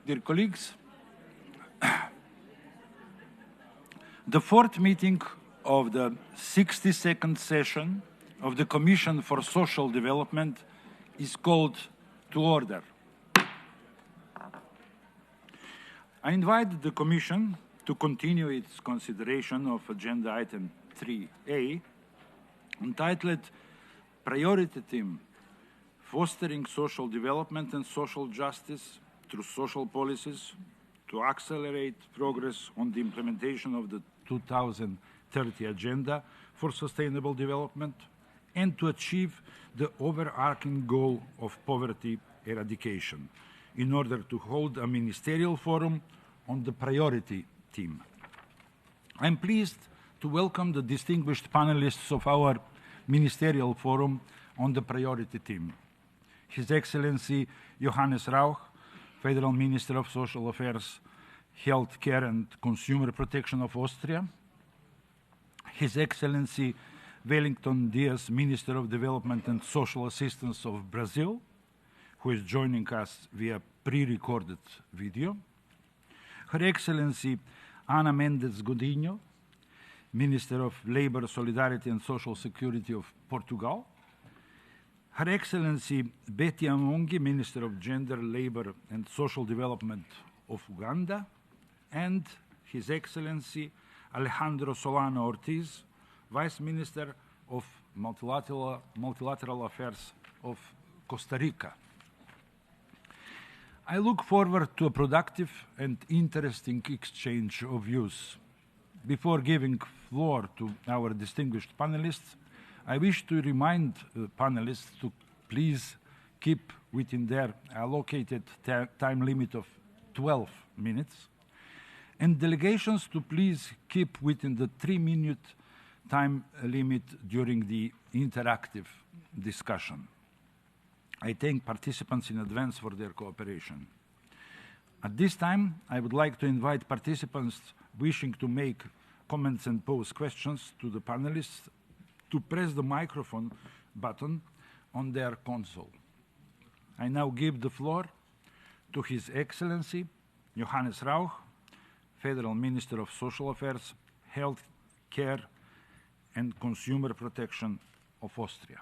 Dear colleagues, the fourth meeting of the 62nd session of the Commission for Social Development is called to order. I invite the Commission to continue its consideration of Agenda Item 3A, entitled Priority Theme: Fostering Social Development and Social Justice through Social Policies to accelerate progress on the implementation of the 2030 Agenda for Sustainable Development and to achieve the overarching goal of poverty eradication, in order to hold a ministerial forum on the priority theme. I'm pleased to welcome the distinguished panelists of our ministerial forum on the priority theme. His Excellency Johannes Rauch, Federal Minister of Social Affairs, Health Care and Consumer Protection of Austria. His Excellency Wellington Dias, Minister of Development and Social Assistance of Brazil, who is joining us via pre-recorded video. Her Excellency Ana Mendes Godinho, Minister of Labour, Solidarity and Social Security of Portugal. Her Excellency Betty Amongi, Minister of Gender, Labour and Social Development of Uganda. And His Excellency Alejandro Solano Ortiz, Vice Minister of Multilateral Affairs of Costa Rica. I look forward to a productive and interesting exchange of views. Before giving floor to our distinguished panelists, I wish to remind panelists to please keep within their allocated time limit of 12 minutes, and delegations to please keep within the 3-minute time limit during the interactive discussion. I thank participants in advance for their cooperation. At this time, I would like to invite participants wishing to make comments and pose questions to the panelists to press the microphone button on their console. I now give the floor to His Excellency Johannes Rauch, Federal Minister of Social Affairs, Health Care and Consumer Protection of Austria.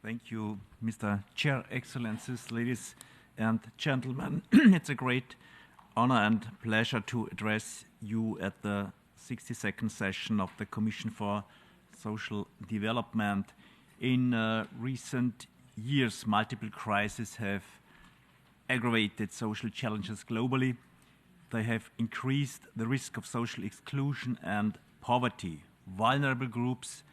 Thank you, Mr. Chair, Excellencies, ladies and gentlemen. It's a great honor and pleasure to address you at the 62nd session of the Commission for Social Development. In recent years, multiple crises have aggravated social challenges globally. They have increased the risk of social exclusion and poverty. Vulnerable groups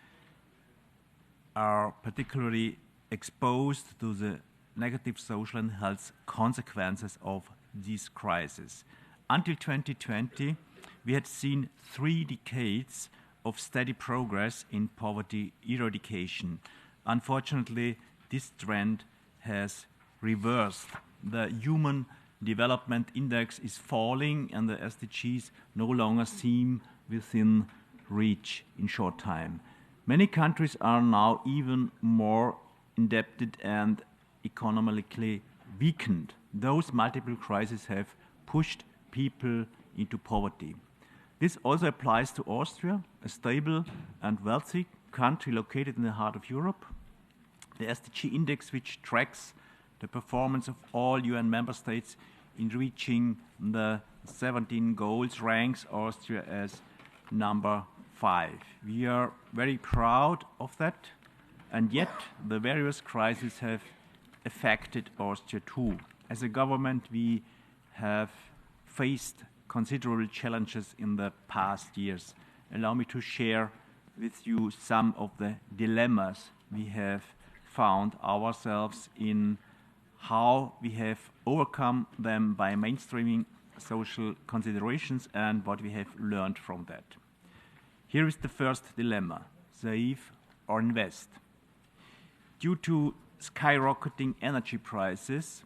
are particularly exposed to the negative social and health consequences of these crises. Until 2020, we had seen 3 decades of steady progress in poverty eradication. Unfortunately, this trend has reversed. The Human Development Index is falling and the SDGs no longer seem within reach in short time. Many countries are now even more indebted and economically weakened. Those multiple crises have pushed people into poverty. This also applies to Austria, a stable and wealthy country located in the heart of Europe. The SDG index, which tracks the performance of all UN member states in reaching the 17 goals, ranks Austria as number 5. We are very proud of that, and yet the various crises have affected Austria too. As a government, we have faced considerable challenges in the past years. Allow me to share with you some of the dilemmas we have found ourselves in, how we have overcome them by mainstreaming social considerations, and what we have learned from that. Here is the first dilemma: save or invest. Due to skyrocketing energy prices,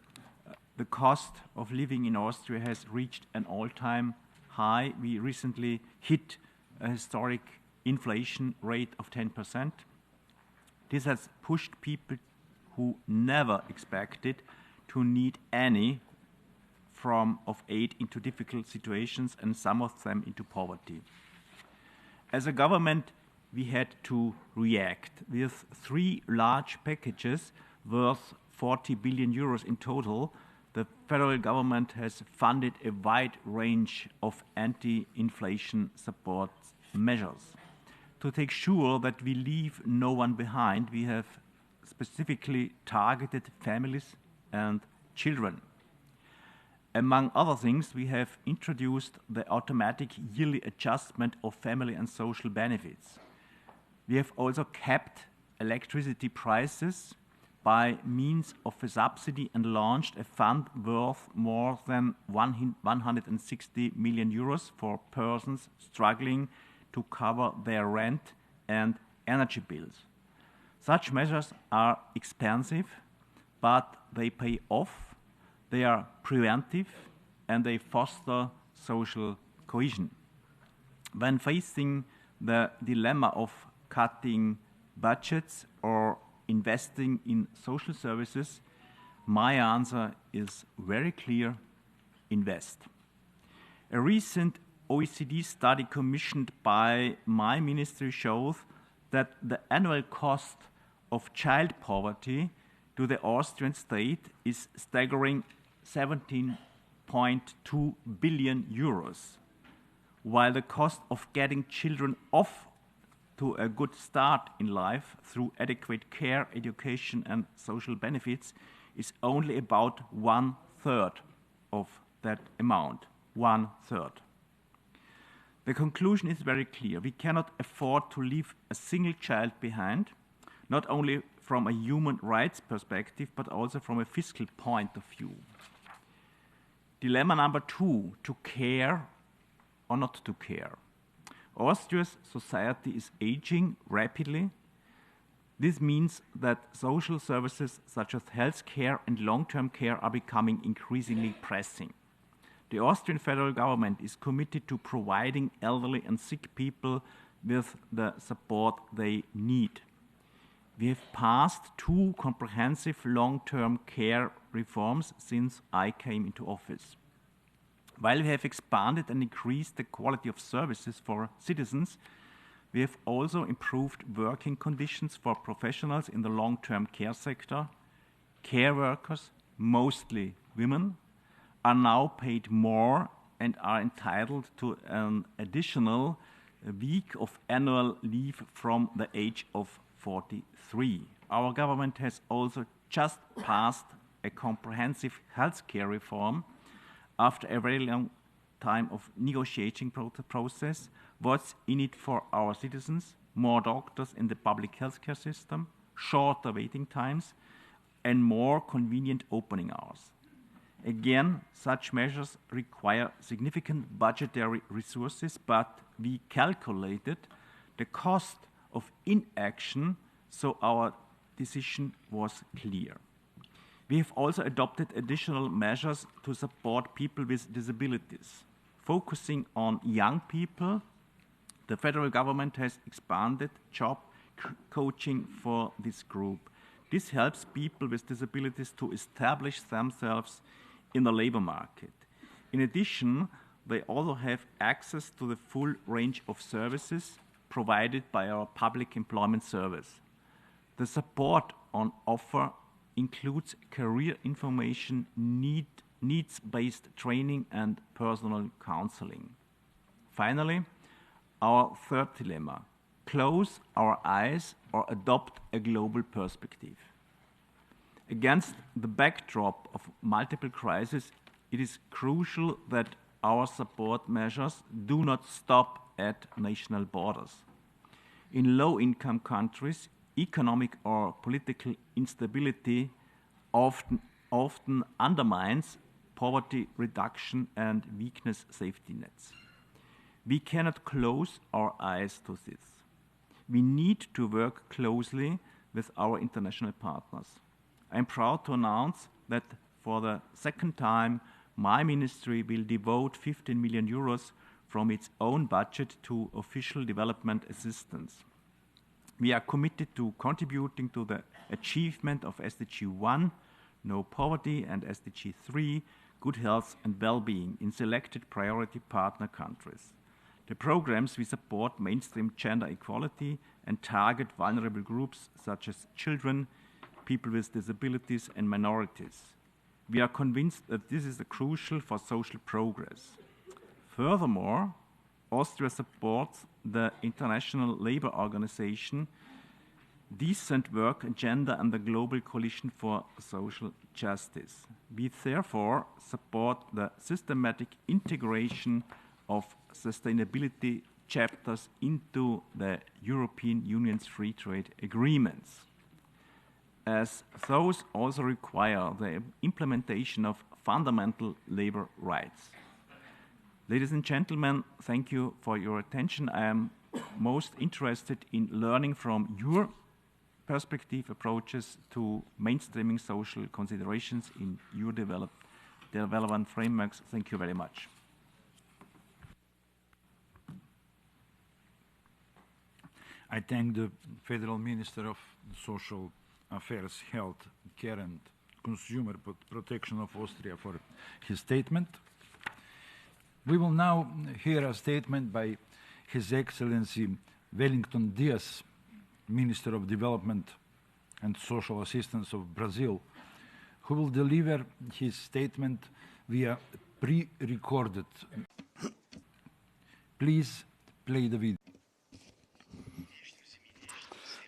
the cost of living in Austria has reached an all-time high. We recently hit a historic inflation rate of 10%. This has pushed people who never expected to need any of aid into difficult situations and some of them into poverty. As a government, we had to react with 3 large packages worth 40 billion euros in total. The federal government has funded a wide range of anti-inflation support measures. To take sure that we leave no one behind, we have specifically targeted families and children. Among other things, we have introduced the automatic yearly adjustment of family and social benefits. We have also kept electricity prices by means of a subsidy and launched a fund worth more than 160 million euros for persons struggling to cover their rent and energy bills. Such measures are expensive, but they pay off, they are preventive, and they foster social cohesion. When facing the dilemma of cutting budgets or investing in social services, my answer is very clear: invest. A recent OECD study commissioned by my ministry shows that the annual cost of child poverty to the Austrian state is staggering 17.2 billion euros, while the cost of getting children off to a good start in life through adequate care, education, and social benefits is only about 1/3 of that amount. 1/3. The conclusion is very clear. We cannot afford to leave a single child behind, not only from a human rights perspective, but also from a fiscal point of view. Dilemma number 2, to care or not to care. Austria's society is aging rapidly. This means that social services such as health care and long-term care are becoming increasingly pressing. The Austrian federal government is committed to providing elderly and sick people with the support they need. We have passed 2 comprehensive long-term care reforms since I came into office. While we have expanded and increased the quality of services for citizens, we have also improved working conditions for professionals in the long-term care sector. Care workers, mostly women, are now paid more and are entitled to an additional week of annual leave from the age of 43. Our government has also just passed a comprehensive healthcare reform after a very long time of negotiating process. What's in it for our citizens? More doctors in the public healthcare system, shorter waiting times, and more convenient opening hours. Again, such measures require significant budgetary resources, but we calculated the cost of inaction, so our decision was clear. We have also adopted additional measures to support people with disabilities. Focusing on young people, the federal government has expanded job coaching for this group. This helps people with disabilities to establish themselves in the labor market. In addition, they also have access to the full range of services provided by our public employment service. The support on offer includes career information, needs-based training, and personal counseling. Finally, our third dilemma: close our eyes or adopt a global perspective. Against the backdrop of multiple crises, it is crucial that our support measures do not stop at national borders. In low-income countries, economic or political instability often undermines poverty reduction and weakness safety nets. We cannot close our eyes to this. We need to work closely with our international partners. I am proud to announce that for the second time, my ministry will devote 15 million euros from its own budget to official development assistance. We are committed to contributing to the achievement of SDG 1, no poverty, and SDG 3, good health and well-being in selected priority partner countries. The programs we support mainstream gender equality and target vulnerable groups such as children, people with disabilities, and minorities. We are convinced that this is crucial for social progress. Furthermore, Austria supports the International Labour Organization, Decent Work Agenda, and the Global Coalition for Social Justice. We therefore support the systematic integration of sustainability chapters into the European Union's free trade agreements, as those also require the implementation of fundamental labor rights. Ladies and gentlemen, thank you for your attention. I am most interested in learning from your perspective approaches to mainstreaming social considerations in your development frameworks. Thank you very much. I thank the Federal Minister of Social Affairs, Health, Care and Consumer Protection of Austria for his statement. We will now hear a statement by His Excellency Wellington Dias, Minister of Development and Social Assistance of Brazil, who will deliver his statement via pre-recorded. Please play the video.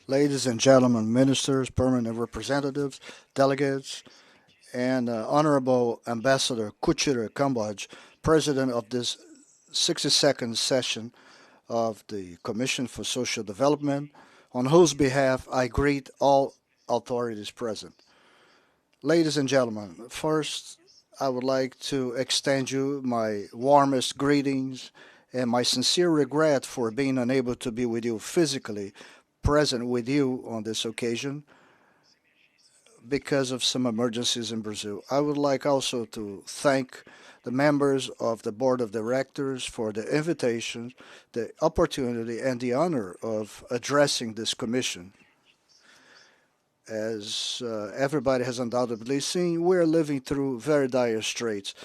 Ladies and gentlemen, ministers, permanent representatives, delegates, and Honorable Ambassador Kuchira Kamboj, President of this 62nd session of the Commission for Social Development, on whose behalf I greet all authorities present. Ladies and gentlemen, first I would like to extend you my warmest greetings and my sincere regret for being unable to be with you physically, present with you on this occasion because of some emergencies in Brazil. I would like also to thank the members of the Board of Directors for the invitation, the opportunity, and the honor of addressing this commission. As everybody has undoubtedly seen, we're living through very dire straits.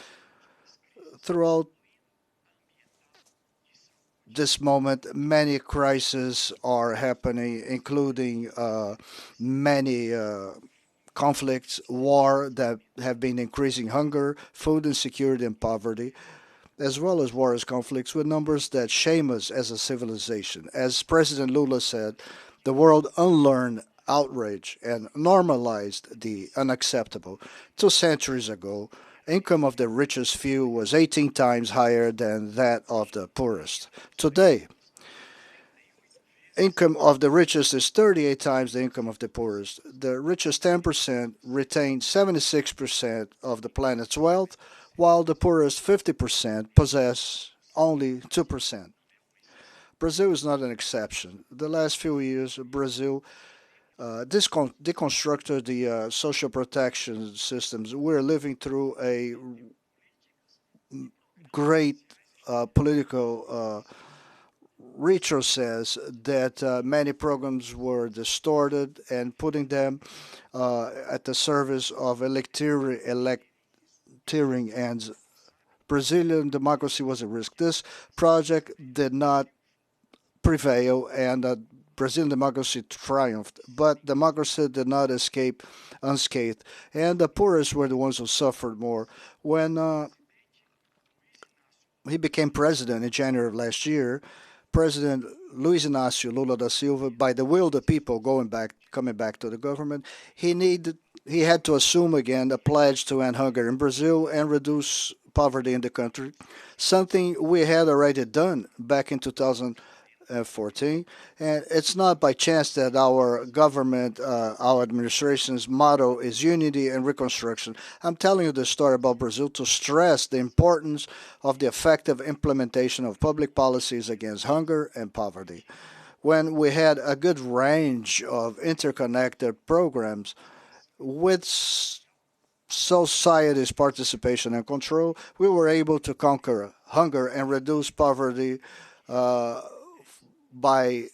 Throughout this moment, many crises are happening, including many conflicts, war that have been increasing hunger, food insecurity, and poverty, as well as wars, conflicts with numbers that shame us as a civilization. As President Lula said, the world unlearned outrage and normalized the unacceptable. 2 centuries ago, income of the richest few was 18 times higher than that of the poorest. Today, income of the richest is 38 times the income of the poorest. The richest 10% retain 76% of the planet's wealth, while the poorest 50% possess only 2%. Brazil is not an exception. The last few years, Brazil deconstructed the social protection systems. We're living through a great political retrocess that many programs were distorted and putting them at the service of electioneering ends. Brazilian democracy was at risk. This project did not prevail, and Brazilian democracy triumphed, but democracy did not escape unscathed, and the poorest were the ones who suffered more. When he became president in January of last year, President Luiz Inácio Lula da Silva, by the will of the people coming back to the government, he had to assume again a pledge to end hunger in Brazil and reduce poverty in the country, something we had already done back in 2014. And it's not by chance that our government, our administration's motto is unity and reconstruction. I'm telling you this story about Brazil to stress the importance of the effective implementation of public policies against hunger and poverty. When we had a good range of interconnected programs with society's participation and control, we were able to conquer hunger and reduce poverty by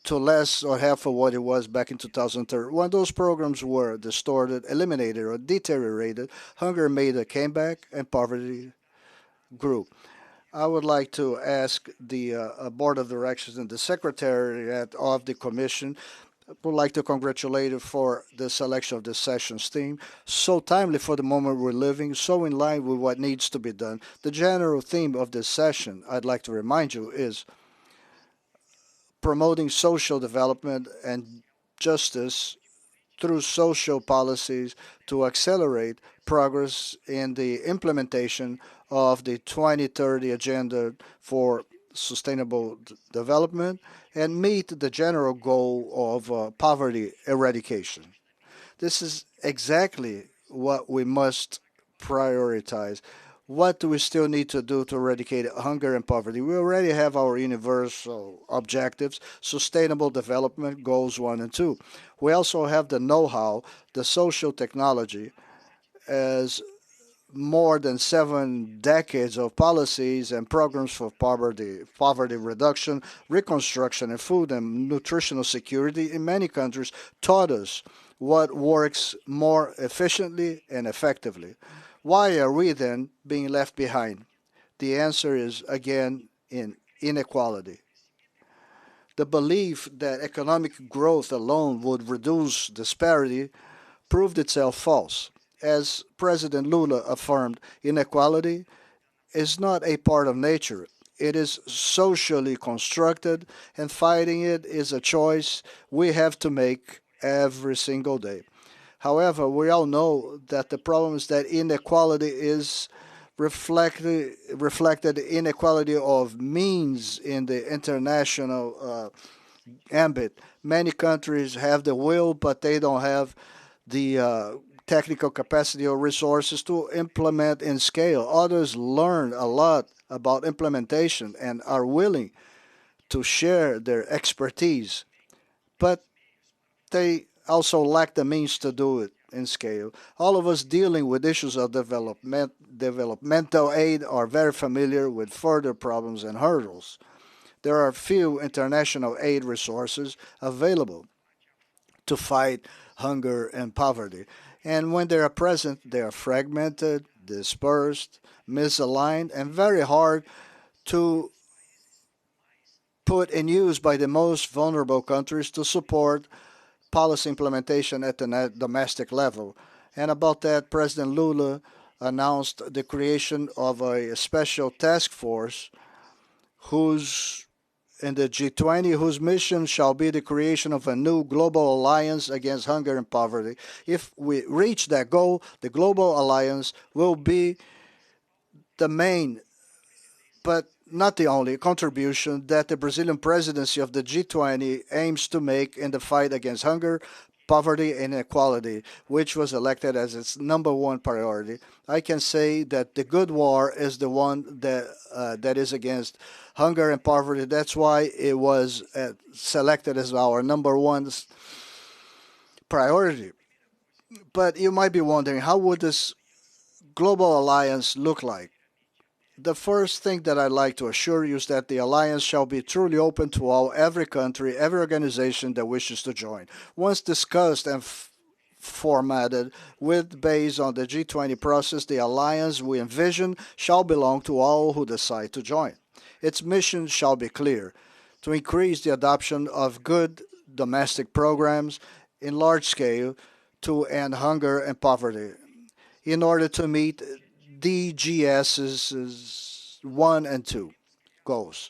to less or half of what it was back in 2003. When those programs were distorted, eliminated, or deteriorated, hunger made a comeback and poverty grew. I would like to ask the board of directors and the secretariat of the commission. I would like to congratulate you for the selection of this session's theme. So timely for the moment we're living, so in line with what needs to be done. The general theme of this session, I'd like to remind you, is promoting social development and justice through social policies to accelerate progress in the implementation of the 2030 Agenda for Sustainable Development and meet the general goal of poverty eradication. This is exactly what we must prioritize. What do we still need to do to eradicate hunger and poverty? We already have our universal objectives, sustainable development goals 1 and 2. We also have the know-how, the social technology, as more than 7 decades of policies and programs for poverty reduction, reconstruction, and food and nutritional security in many countries taught us what works more efficiently and effectively. Why are we then being left behind? The answer is, again, in inequality. The belief that economic growth alone would reduce disparity proved itself false. As President Lula affirmed, inequality is not a part of nature. It is socially constructed, and fighting it is a choice we have to make every single day. However, we all know that the problem is that inequality is reflected inequality of means in the international ambit. Many countries have the will, but they don't have the technical capacity or resources to implement and scale. Others learn a lot about implementation and are willing to share their expertise, but they also lack the means to do it in scale. All of us dealing with issues of developmental aid are very familiar with further problems and hurdles. There are few international aid resources available to fight hunger and poverty. And when they are present, they are fragmented, dispersed, misaligned, and very hard to put in use by the most vulnerable countries to support policy implementation at the domestic level. And about that, President Lula announced the creation of a special task force in the G20, whose mission shall be the creation of a new global alliance against hunger and poverty. If we reach that goal, the global alliance will be the main, but not the only, contribution that the Brazilian presidency of the G20 aims to make in the fight against hunger, poverty, and inequality, which was elected as its #1 priority. I can say that the good war is the one that is against hunger and poverty. That's why it was selected as our #1 priority. But you might be wondering, how would this global alliance look like? The first thing that I'd like to assure you is that the alliance shall be truly open to every country, every organization that wishes to join. Once discussed and formatted based on the G20 process, the alliance we envision shall belong to all who decide to join. Its mission shall be clear: to increase the adoption of good domestic programs in large scale to end hunger and poverty in order to meet DGS's 1 and 2 goals.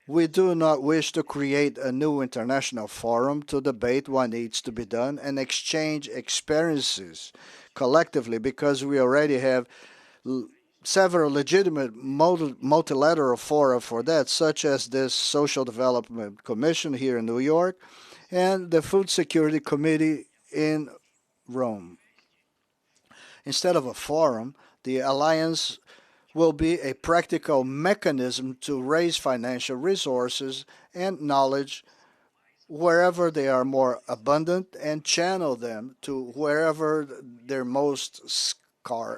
We do not wish to create a new international forum to debate what needs to be done and exchange experiences collectively, because we already have several legitimate multilateral fora for that, such as this Social Development Commission here in New York and the Food Security Committee in Rome. Instead of a forum, the alliance will be a practical mechanism to raise financial resources and knowledge wherever they are more abundant and channel them to wherever they're most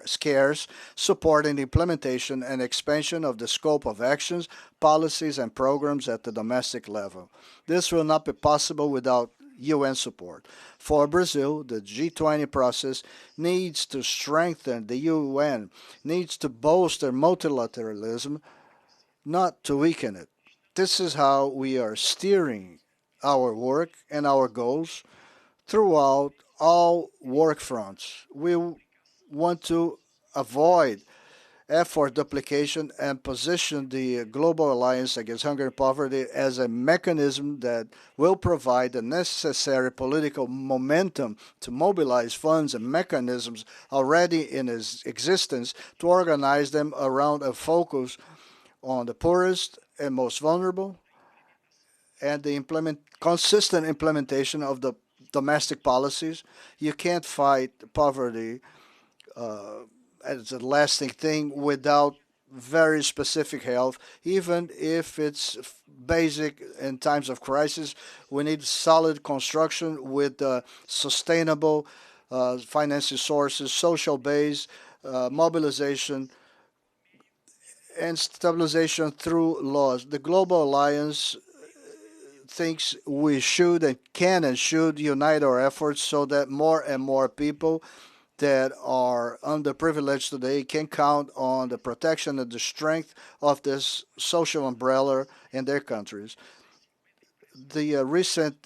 scarce, supporting the implementation and expansion of the scope of actions, policies, and programs at the domestic level. This will not be possible without UN support. For Brazil, the G20 process needs to strengthen the UN, needs to bolster multilateralism, not to weaken it. This is how we are steering our work and our goals throughout all work fronts. We want to avoid effort duplication and position the Global Alliance Against Hunger and Poverty as a mechanism that will provide the necessary political momentum to mobilize funds and mechanisms already in existence to organize them around a focus on the poorest and most vulnerable and the consistent implementation of the domestic policies. You can't fight poverty as a lasting thing without very specific help, even if it's basic in times of crisis. We need solid construction with sustainable financing sources, social base, mobilization, and stabilization through laws. The Global Alliance thinks we should and can and should unite our efforts so that more and more people that are underprivileged today can count on the protection and the strength of this social umbrella in their countries. The recent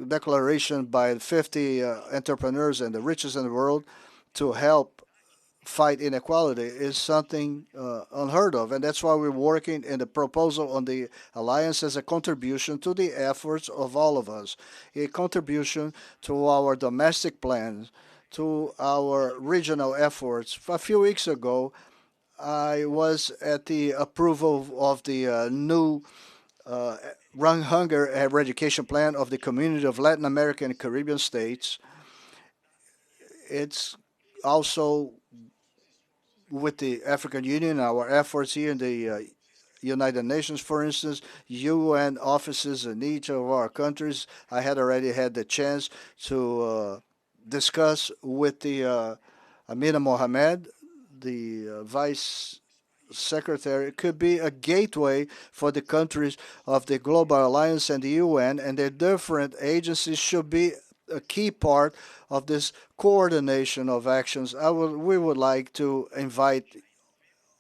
declaration by 50 entrepreneurs and the richest in the world to help fight inequality is something unheard of, and that's why we're working in the proposal on the alliance as a contribution to the efforts of all of us, a contribution to our domestic plans, to our regional efforts. A few weeks ago, I was at the approval of the new hunger eradication plan of the Community of Latin American and Caribbean States. It's also with the African Union, our efforts here in the United Nations, for instance, UN offices in each of our countries. I had already had the chance to discuss with the Amina Mohamed, the Vice Secretary. It could be a gateway for the countries of the Global Alliance and the UN, and their different agencies should be a key part of this coordination of actions. We would like to invite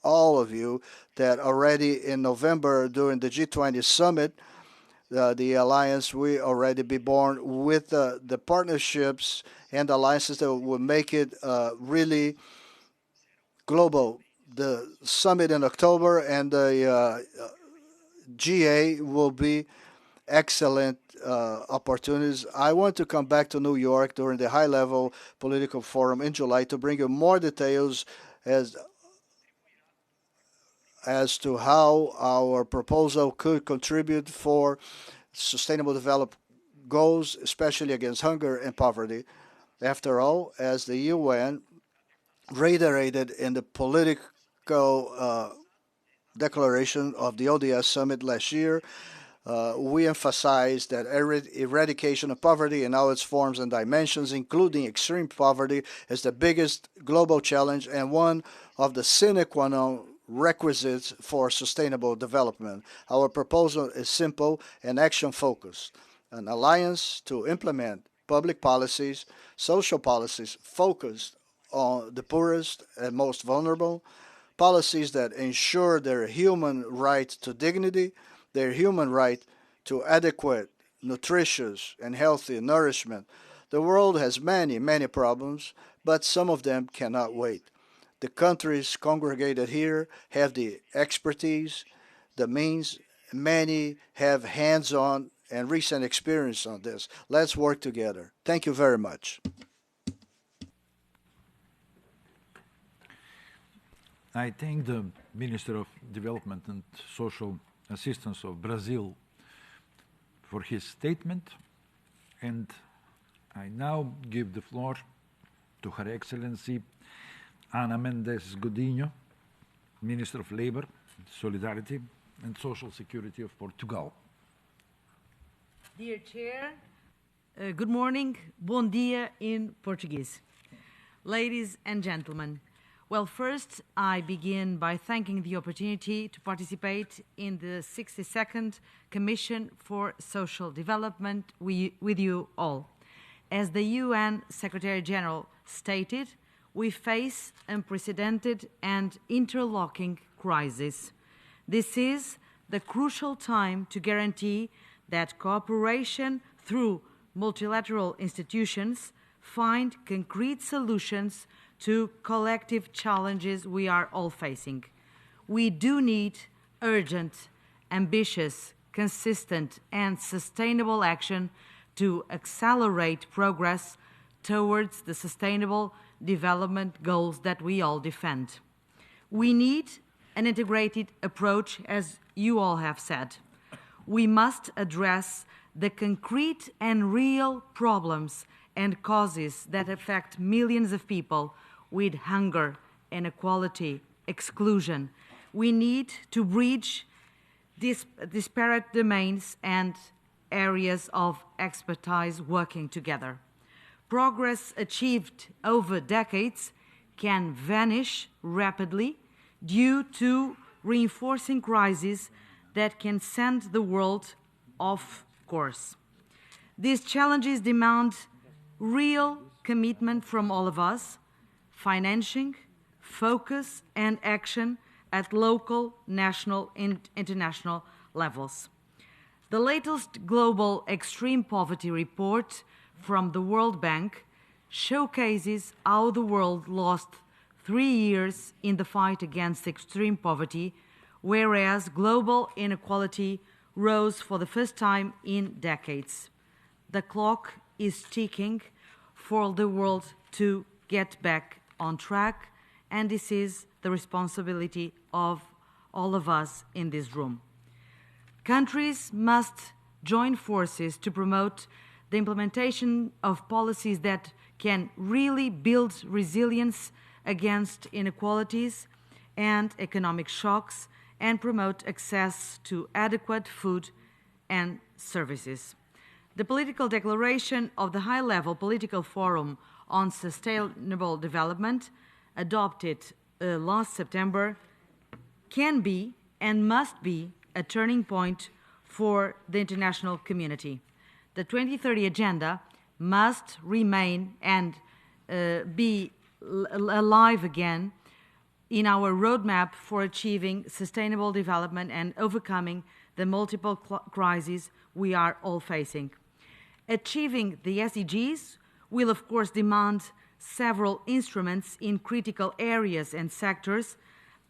all of you that already in November during the G20 summit, the alliance will already be born with the partnerships and alliances that will make it really global. The summit in October and the GA will be excellent opportunities. I want to come back to New York during the high-level political forum in July to bring you more details as to how our proposal could contribute for sustainable development goals, especially against hunger and poverty. After all, as the UN reiterated in the political declaration of the ODS summit last year, we emphasize that eradication of poverty in all its forms and dimensions, including extreme poverty, is the biggest global challenge and one of the sine qua non requisites for sustainable development. Our proposal is simple and action-focused: an alliance to implement public policies, social policies focused on the poorest and most vulnerable, policies that ensure their human right to dignity, their human right to adequate, nutritious, and healthy nourishment. The world has many, many problems, but some of them cannot wait. The countries congregated here have the expertise, the means. Many have hands-on and recent experience on this. Let's work together. Thank you very much. I thank the Minister of Development and Social Assistance of Brazil for his statement, and I now give the floor to Her Excellency Ana Mendes Godinho, Minister of Labor, Solidarity and Social Security of Portugal. Dear Chair, good morning, bom dia in Portuguese. Ladies and gentlemen, Well, first, I begin by thanking the opportunity to participate in the 62nd Commission for Social Development with you all. As the UN Secretary-General stated, we face unprecedented and interlocking crises. This is the crucial time to guarantee that cooperation through multilateral institutions find concrete solutions to collective challenges we are all facing. We do need urgent, ambitious, consistent, and sustainable action to accelerate progress towards the sustainable development goals that we all defend. We need an integrated approach, as you all have said. We must address the concrete and real problems and causes that affect millions of people with hunger, inequality, exclusion. We need to bridge disparate domains and areas of expertise working together. Progress achieved over decades can vanish rapidly due to reinforcing crises that can send the world off course. These challenges demand real commitment from all of us, financing, focus, and action at local, national, and international levels. The latest Global Extreme Poverty Report from the World Bank showcases how the world lost 3 years in the fight against extreme poverty, whereas global inequality rose for the first time in decades. The clock is ticking for the world to get back on track, and this is the responsibility of all of us in this room. Countries must join forces to promote the implementation of policies that can really build resilience against inequalities and economic shocks and promote access to adequate food and services. The political declaration of the High-Level Political Forum on Sustainable Development, adopted last September, can be and must be a turning point for the international community. The 2030 Agenda must remain and be alive again in our roadmap for achieving sustainable development and overcoming the multiple crises we are all facing. Achieving the SDGs will, of course, demand several instruments in critical areas and sectors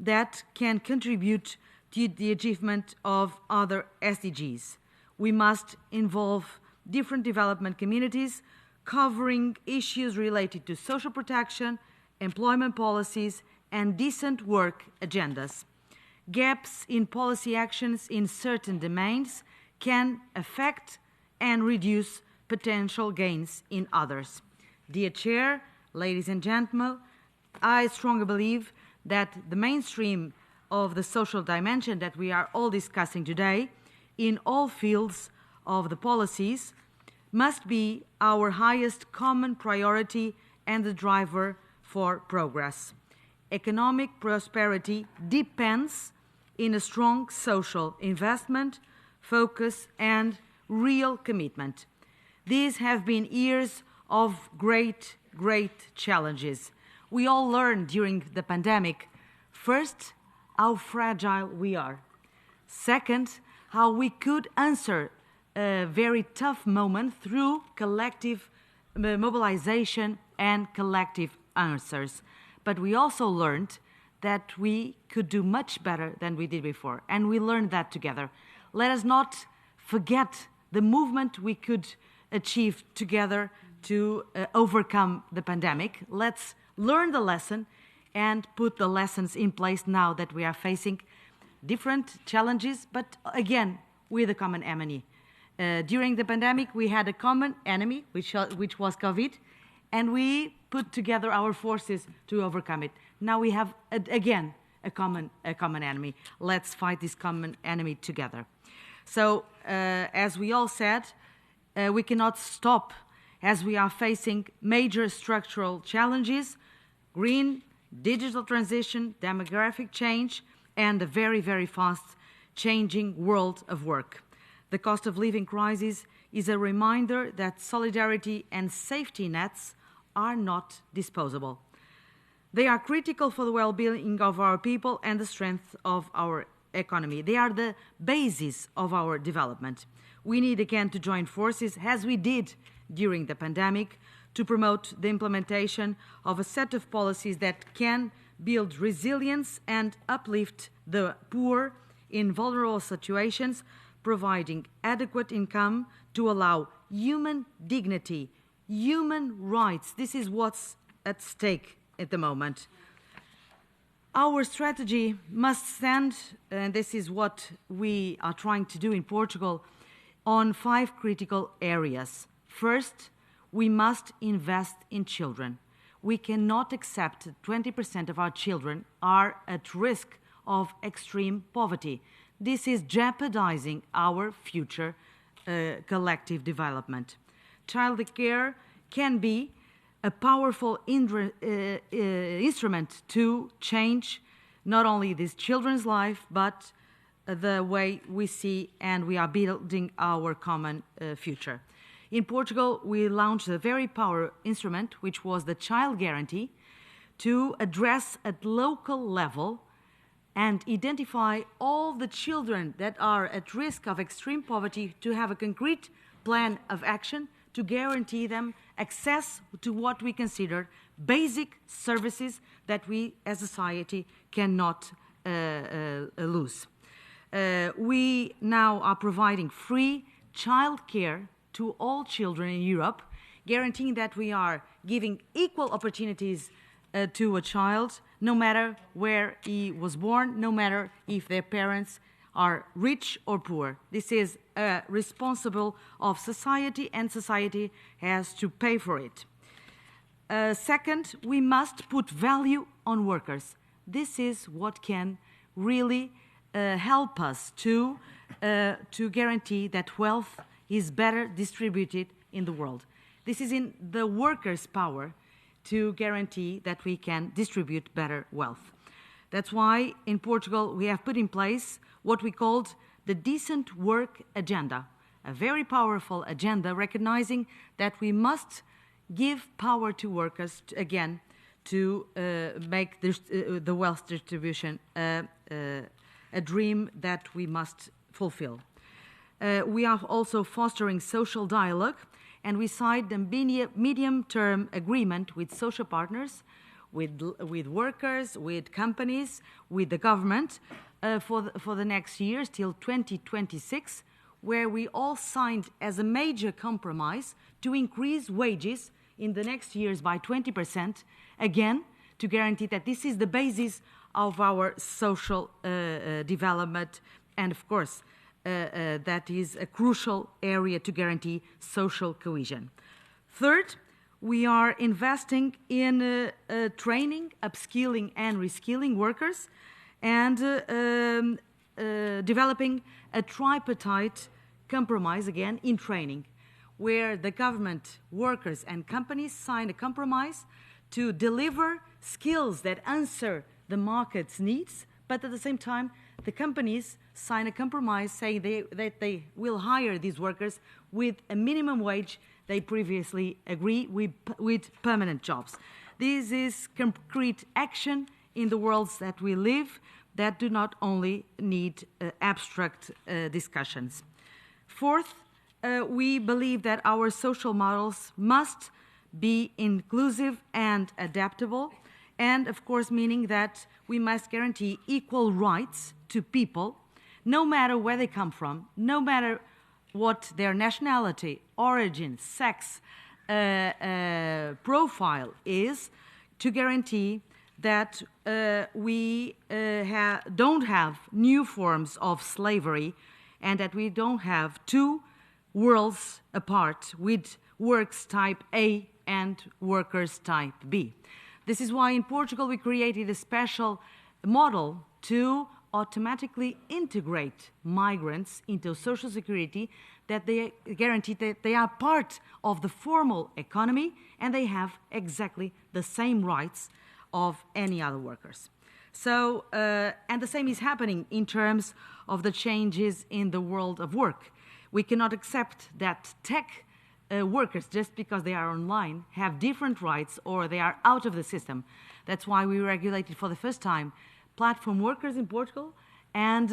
that can contribute to the achievement of other SDGs. We must involve different development communities covering issues related to social protection, employment policies, and decent work agendas. Gaps in policy actions in certain domains can affect and reduce potential gains in others. Dear Chair, ladies and gentlemen, I strongly believe that the mainstream of the social dimension that we are all discussing today in all fields of the policies must be our highest common priority and the driver for progress. Economic prosperity depends on a strong social investment, focus, and real commitment. These have been years of great challenges. We all learned during the pandemic, first, how fragile we are. Second, how we could answer a very tough moment through collective mobilization and collective answers. But we also learned that we could do much better than we did before, and we learned that together. Let us not forget the movement we could achieve together to overcome the pandemic. Let's learn the lesson and put the lessons in place now that we are facing different challenges, but again, with a common enemy. During the pandemic, we had a common enemy, which was COVID, and we put together our forces to overcome it. Now we have, again, a common enemy. Let's fight this common enemy together. So, as we all said, we cannot stop as we are facing major structural challenges, green digital transition, demographic change, and a very, very fast changing world of work. The cost of living crisis is a reminder that solidarity and safety nets are not disposable. They are critical for the well-being of our people and the strength of our economy. They are the basis of our development. We need again to join forces, as we did during the pandemic, to promote the implementation of a set of policies that can build resilience and uplift the poor in vulnerable situations, providing adequate income to allow human dignity, human rights. This is what's at stake at the moment. Our strategy must stand, and this is what we are trying to do in Portugal, on 5 critical areas. First, we must invest in children. We cannot accept that 20% of our children are at risk of extreme poverty. This is jeopardizing our future collective development. Child care can be a powerful instrument to change not only these children's life, but the way we see and we are building our common future. In Portugal, we launched a very powerful instrument, which was the Child Guarantee, to address at local level and identify all the children that are at risk of extreme poverty, to have a concrete plan of action to guarantee them access to what we consider basic services that we as a society cannot lose. We now are providing free child care to all children in Europe, guaranteeing that we are giving equal opportunities to a child, no matter where he was born, no matter if their parents are rich or poor. This is responsible of society, and society has to pay for it. Second, we must put value on workers. This is what can really help us to guarantee that wealth is better distributed in the world. This is in the workers' power to guarantee that we can distribute better wealth. That's why in Portugal we have put in place what we called the Decent Work Agenda, a very powerful agenda recognizing that we must give power to workers again to make this, the wealth distribution a dream that we must fulfill. We are also fostering social dialogue, and we signed a medium-term agreement with social partners, with workers, with companies, with the government for the next years till 2026, where we all signed as a major compromise to increase wages in the next years by 20%, again, to guarantee that this is the basis of our social development, and of course, that is a crucial area to guarantee social cohesion. Third, we are investing in training, upskilling and reskilling workers, and developing a tripartite compromise, again, in training, where the government, workers and companies sign a compromise to deliver skills that answer the market's needs, but at the same time, the companies sign a compromise saying that they will hire these workers with a minimum wage they previously agree with permanent jobs. This is concrete action in the worlds that we live that do not only need abstract discussions. Fourth, we believe that our social models must be inclusive and adaptable, and of course meaning that we must guarantee equal rights to people, no matter where they come from, no matter what their nationality, origin, sex, profile is, to guarantee that we don't have new forms of slavery, and that we don't have two worlds apart with works type A and workers type B. This is why in Portugal we created a special model to automatically integrate migrants into social security, that they guarantee that they are part of the formal economy and they have exactly the same rights of any other workers. So, and the same is happening in terms of the changes in the world of work. We cannot accept that tech workers, just because they are online, have different rights or they are out of the system. That's why we regulated for the first time platform workers in Portugal, and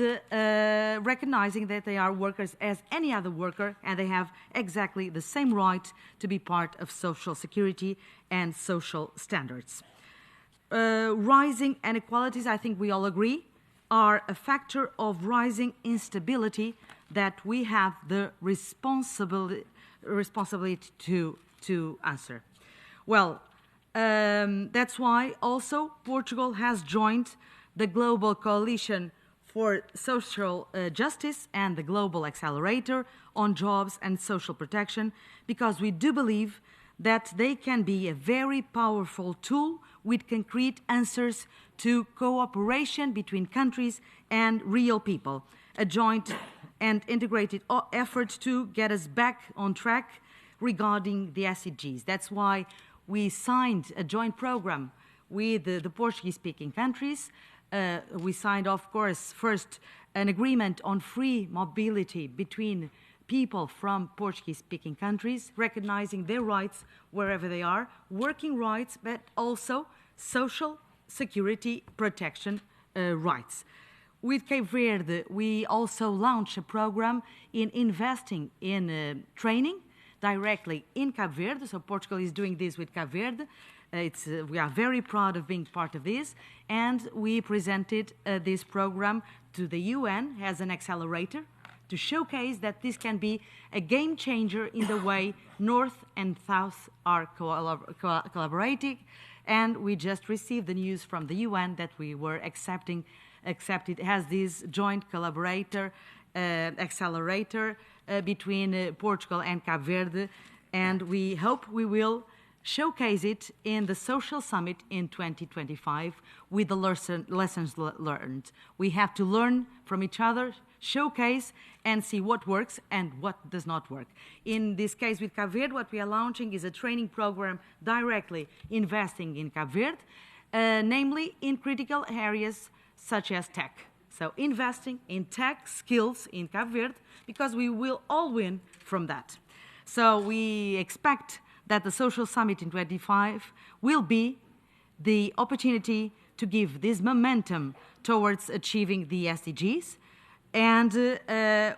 recognizing that they are workers as any other worker, and they have exactly the same right to be part of social security and social standards. Rising inequalities, I think we all agree, are a factor of rising instability that we have the responsibility to answer. Well, that's why also Portugal has joined the Global Coalition for Social Justice and the Global Accelerator on Jobs and Social Protection, because we do believe that they can be a very powerful tool with concrete answers to cooperation between countries and real people, a joint and integrated effort to get us back on track regarding the SDGs. That's why we signed a joint program with the Portuguese-speaking countries. We signed, of course, first an agreement on free mobility between people from Portuguese-speaking countries, recognizing their rights wherever they are, working rights, but also social security protection rights. With Cape Verde, we also launched a program in investing in training directly in Cape Verde. So Portugal is doing this with Cape Verde. We are very proud of being part of this, and we presented this program to the UN as an accelerator to showcase that this can be a game changer in the way North and South are collaborating. And we just received the news from the UN that we were accepted as this joint collaborator, accelerator between Portugal and Cape Verde, and we hope we will showcase it in the Social Summit in 2025 with the lessons learned. We have to learn from each other, showcase, and see what works and what does not work. In this case with Cape Verde, what we are launching is a training program directly investing in Cape Verde, namely in critical areas such as tech. So investing in tech skills in Cape Verde, because we will all win from that. So we expect that the Social Summit in 2025 will be the opportunity to give this momentum towards achieving the SDGs. And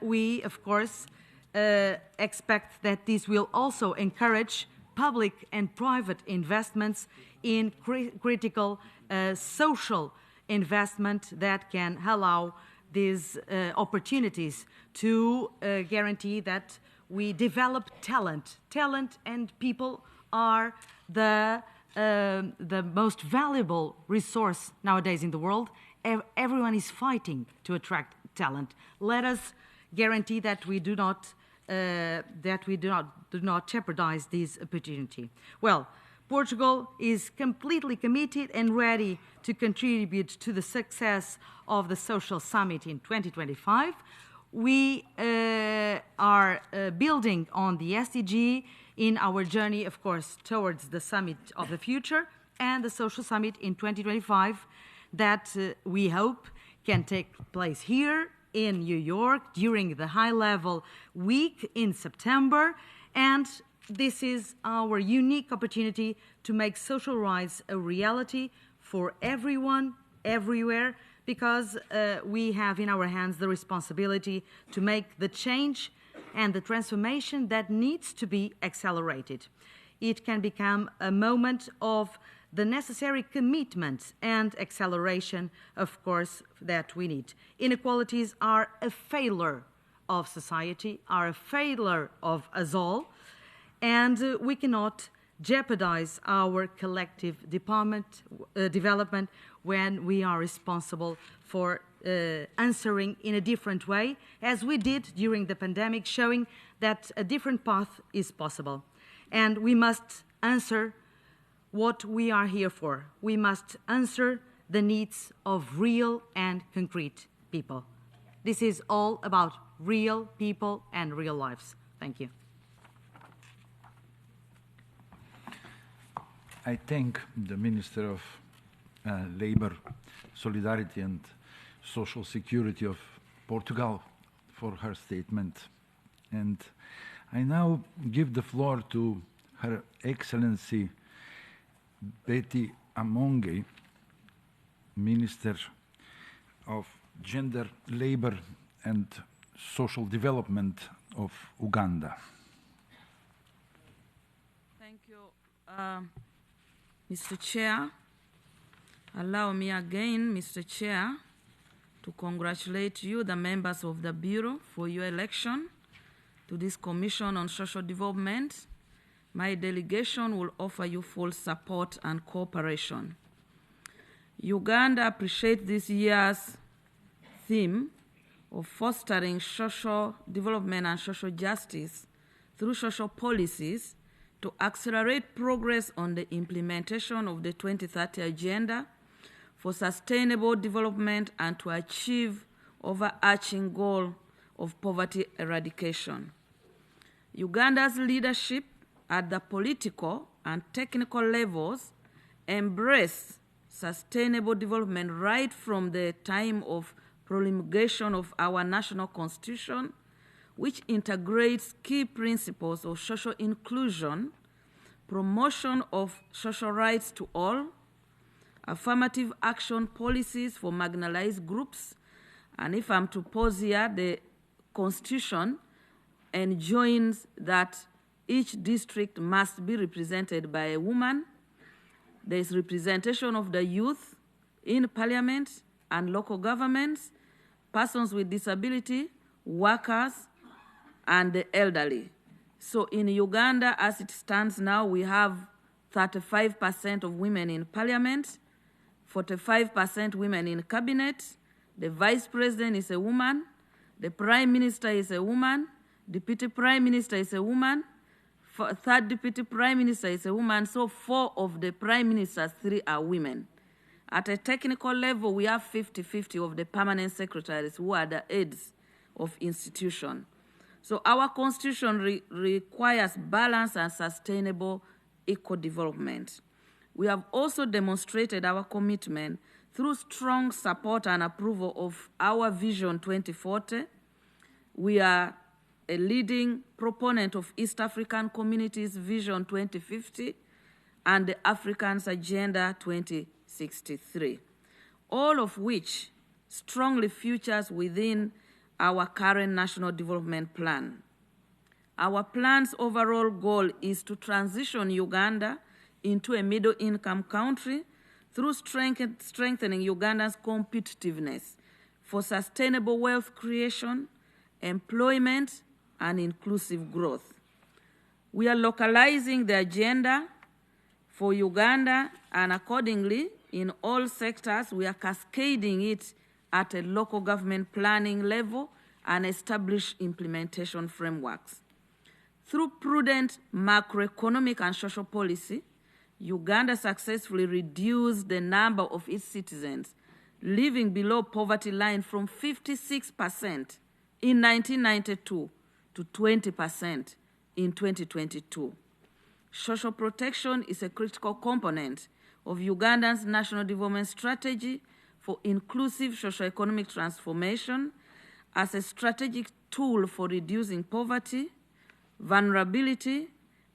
we, of course, expect that this will also encourage public and private investments in critical social investment that can allow these opportunities to guarantee that we develop talent. Talent and people are the most valuable resource nowadays in the world. Everyone is fighting to attract talent. Let us guarantee that we do not jeopardize this opportunity. Well, Portugal is completely committed and ready to contribute to the success of the Social Summit in 2025. We are building on the SDG in our journey, of course, towards the Summit of the Future and the Social Summit in 2025 that we hope can take place here in New York during the high-level week in September. And this is our unique opportunity to make social rights a reality for everyone, everywhere, because we have in our hands the responsibility to make the change and the transformation that needs to be accelerated. It can become a moment of the necessary commitment and acceleration, of course, that we need. Inequalities are a failure of society, are a failure of us all, and we cannot jeopardize our collective development when we are responsible for answering in a different way, as we did during the pandemic, showing that a different path is possible. And we must answer what we are here for. We must answer the needs of real and concrete people. This is all about real people and real lives. Thank you. I thank the Minister of Labor, Solidarity and Social Security of Portugal for her statement. And I now give the floor to Her Excellency Betty Amonge, Minister of Gender, Labor and Social Development of Uganda. Thank you, Mr. Chair. Allow me again, Mr. Chair, to congratulate you, the members of the Bureau, for your election to this Commission on Social Development. My delegation will offer you full support and cooperation. Uganda appreciates this year's theme of fostering social development and social justice through social policies to accelerate progress on the implementation of the 2030 Agenda for Sustainable Development and to achieve overarching goal of poverty eradication. Uganda's leadership at the political and technical levels embrace sustainable development right from the time of promulgation of our national constitution, which integrates key principles of social inclusion, promotion of social rights to all, affirmative action policies for marginalized groups, and if I'm to pause here, the Constitution enjoins that each district must be represented by a woman. There is representation of the youth in parliament and local governments, persons with disability, workers, and the elderly. So in Uganda, as it stands now, we have 35% of women in parliament, 45% women in cabinet, the vice president is a woman, the prime minister is a woman, deputy prime minister is a woman, third deputy prime minister is a woman, so 4 of the prime ministers, 3 are women. At a technical level, we have 50-50 of the permanent secretaries who are the heads of institution. So our constitution requires balance and sustainable eco-development. We have also demonstrated our commitment through strong support and approval of our Vision 2040. We are a leading proponent of East African Community's Vision 2050 and the Africans Agenda 2063, all of which strongly features within our current National Development Plan. Our plan's overall goal is to transition Uganda into a middle-income country through strengthening Uganda's competitiveness for sustainable wealth creation, employment, and inclusive growth. We are localizing the agenda for Uganda, and accordingly, in all sectors, we are cascading it at a local government planning level and establish implementation frameworks. Through prudent macroeconomic and social policy, Uganda successfully reduced the number of its citizens living below poverty line from 56% in 1992 to 20% in 2022. Social protection is a critical component of Uganda's national development strategy for inclusive socio-economic transformation as a strategic tool for reducing poverty, vulnerability,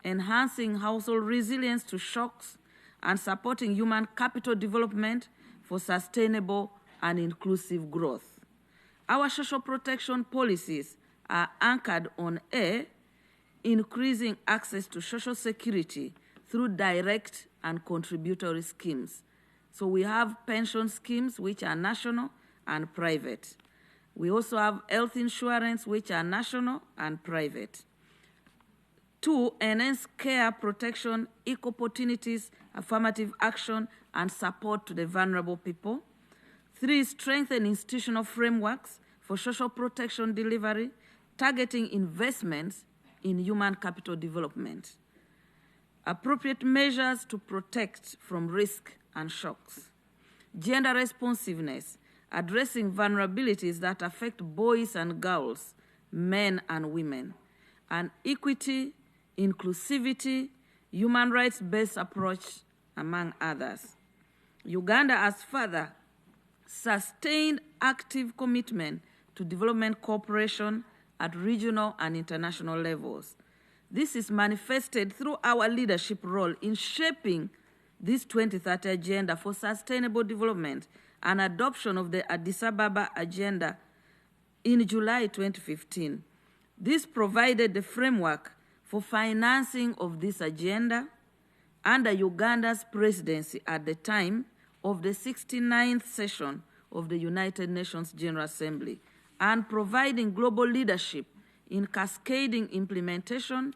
enhancing household resilience to shocks, and supporting human capital development for sustainable and inclusive growth. Our social protection policies are anchored on A, increasing access to social security through direct and contributory schemes. So we have pension schemes which are national and private. We also have health insurance which are national and private. 2, enhance care, protection, equal opportunities, affirmative action, and support to the vulnerable people. 3, strengthen institutional frameworks for social protection delivery, targeting investments in human capital development. Appropriate measures to protect from risk and shocks. Gender responsiveness, addressing vulnerabilities that affect boys and girls, men and women. And equity, inclusivity, human rights-based approach, among others. Uganda has further sustained active commitment to development cooperation at regional and international levels. This is manifested through our leadership role in shaping this 2030 Agenda for Sustainable Development and adoption of the Addis Ababa Agenda in July 2015. This provided the framework for financing of this agenda under Uganda's presidency at the time of the 69th session of the United Nations General Assembly, and providing global leadership in cascading implementation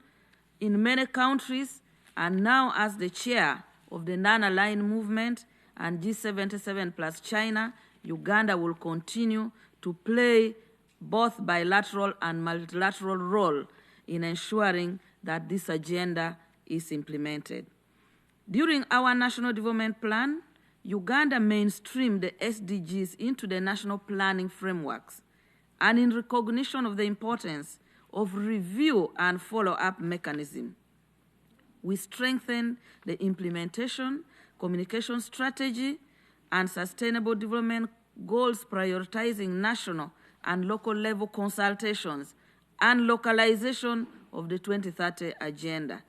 in many countries, and now as the chair of the non-aligned movement and G77 plus China, Uganda will continue to play both bilateral and multilateral role in ensuring that this agenda is implemented. During our National Development Plan, Uganda mainstreamed the SDGs into the national planning frameworks, and in recognition of the importance of review and follow-up mechanism, we strengthened the implementation, communication strategy, and sustainable development goals, prioritizing national and local level consultations and localization of the 2030 agenda,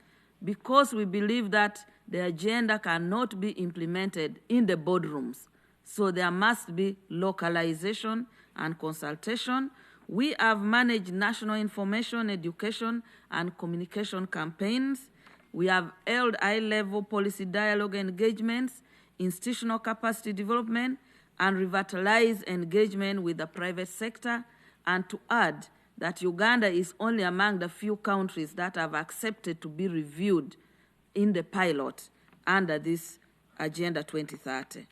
because we believe that the agenda cannot be implemented in the boardrooms. So there must be localization and consultation. We have managed national information, education, and communication campaigns. We have held high-level policy dialogue engagements, institutional capacity development, and revitalized engagement with the private sector. And to add that Uganda is only among the few countries that have accepted to be reviewed in the pilot under this Agenda 2030.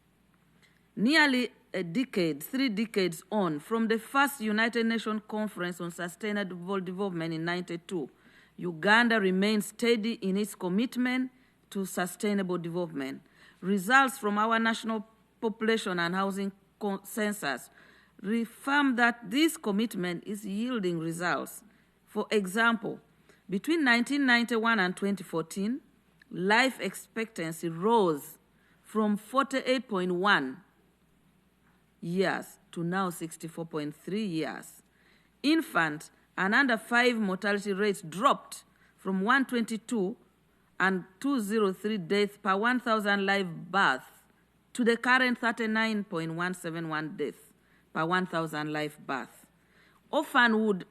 Nearly a decade, 3 decades on, from the first United Nations Conference on Sustainable Development in 1992, Uganda remains steady in its commitment to sustainable development. Results from our national population and housing census reaffirm that this commitment is yielding results. For example, between 1991 and 2014, life expectancy rose from 48.1 years to now 64.3 years. Infant and under 5 mortality rates dropped from 122 and 203 deaths per 1,000 live births to the current 39.171 deaths per 1,000 live births. Orphanhood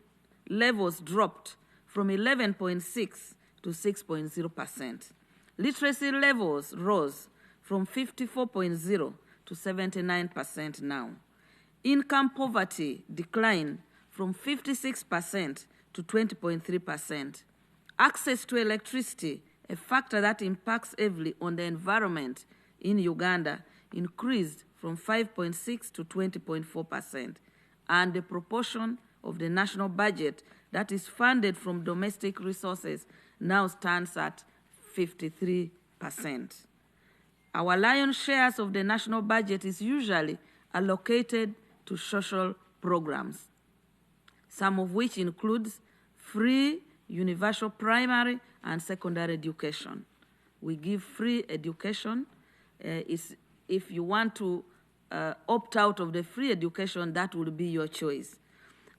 levels dropped from 11.6 to 6.0%. Literacy levels rose from 54.0 to 79% now. Income poverty declined from 56% to 20.3%. Access to electricity, a factor that impacts heavily on the environment in Uganda, increased from 5.6 to 20.4%. And the proportion of the national budget that is funded from domestic resources now stands at 53%. Our lion's shares of the national budget is usually allocated to social programs, some of which includes free, universal primary and secondary education. We give free education. If you want to opt out of the free education, that will be your choice.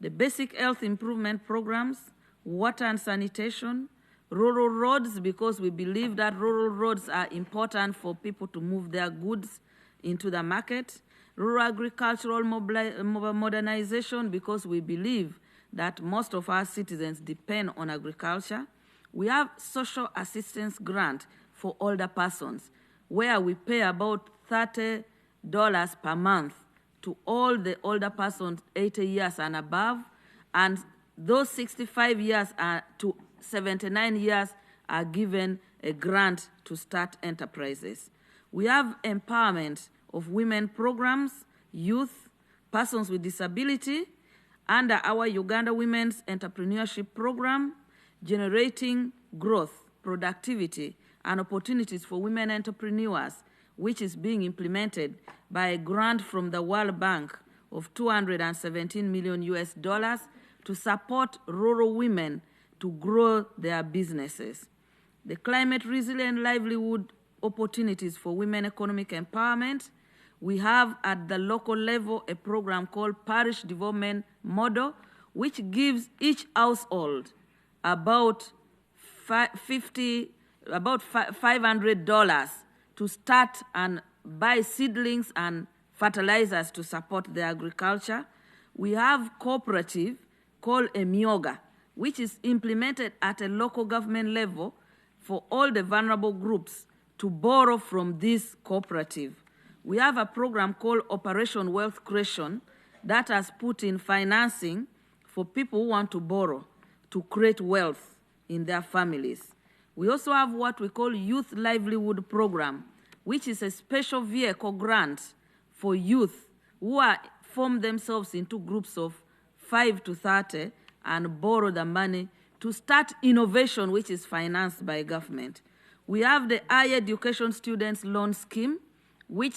The basic health improvement programs, water and sanitation, rural roads, because we believe that rural roads are important for people to move their goods into the market, rural agricultural modernization, because we believe that most of our citizens depend on agriculture. We have social assistance grant for older persons, where we pay about $30 per month to all the older persons 80 years and above, and those 65 years to 79 years are given a grant to start enterprises. We have empowerment of women programs, youth, persons with disability, under our Uganda Women's Entrepreneurship Program, generating growth, productivity, and opportunities for women entrepreneurs, which is being implemented by a grant from the World Bank of $217 million to support rural women to grow their businesses. The Climate Resilient Livelihood opportunities for women economic empowerment. We have at the local level a program called Parish Development Model, which gives each household about $500 to start and buy seedlings and fertilizers to support their agriculture. We have cooperative called Emyoga, which is implemented at a local government level for all the vulnerable groups to borrow from this cooperative. We have a program called Operation Wealth Creation that has put in financing for people who want to borrow to create wealth in their families. We also have what we call Youth Livelihood Program, which is a special vehicle grant for youth who form themselves into groups of 5 to 30 and borrow the money to start innovation, which is financed by government. We have the Higher Education Students Loan Scheme, which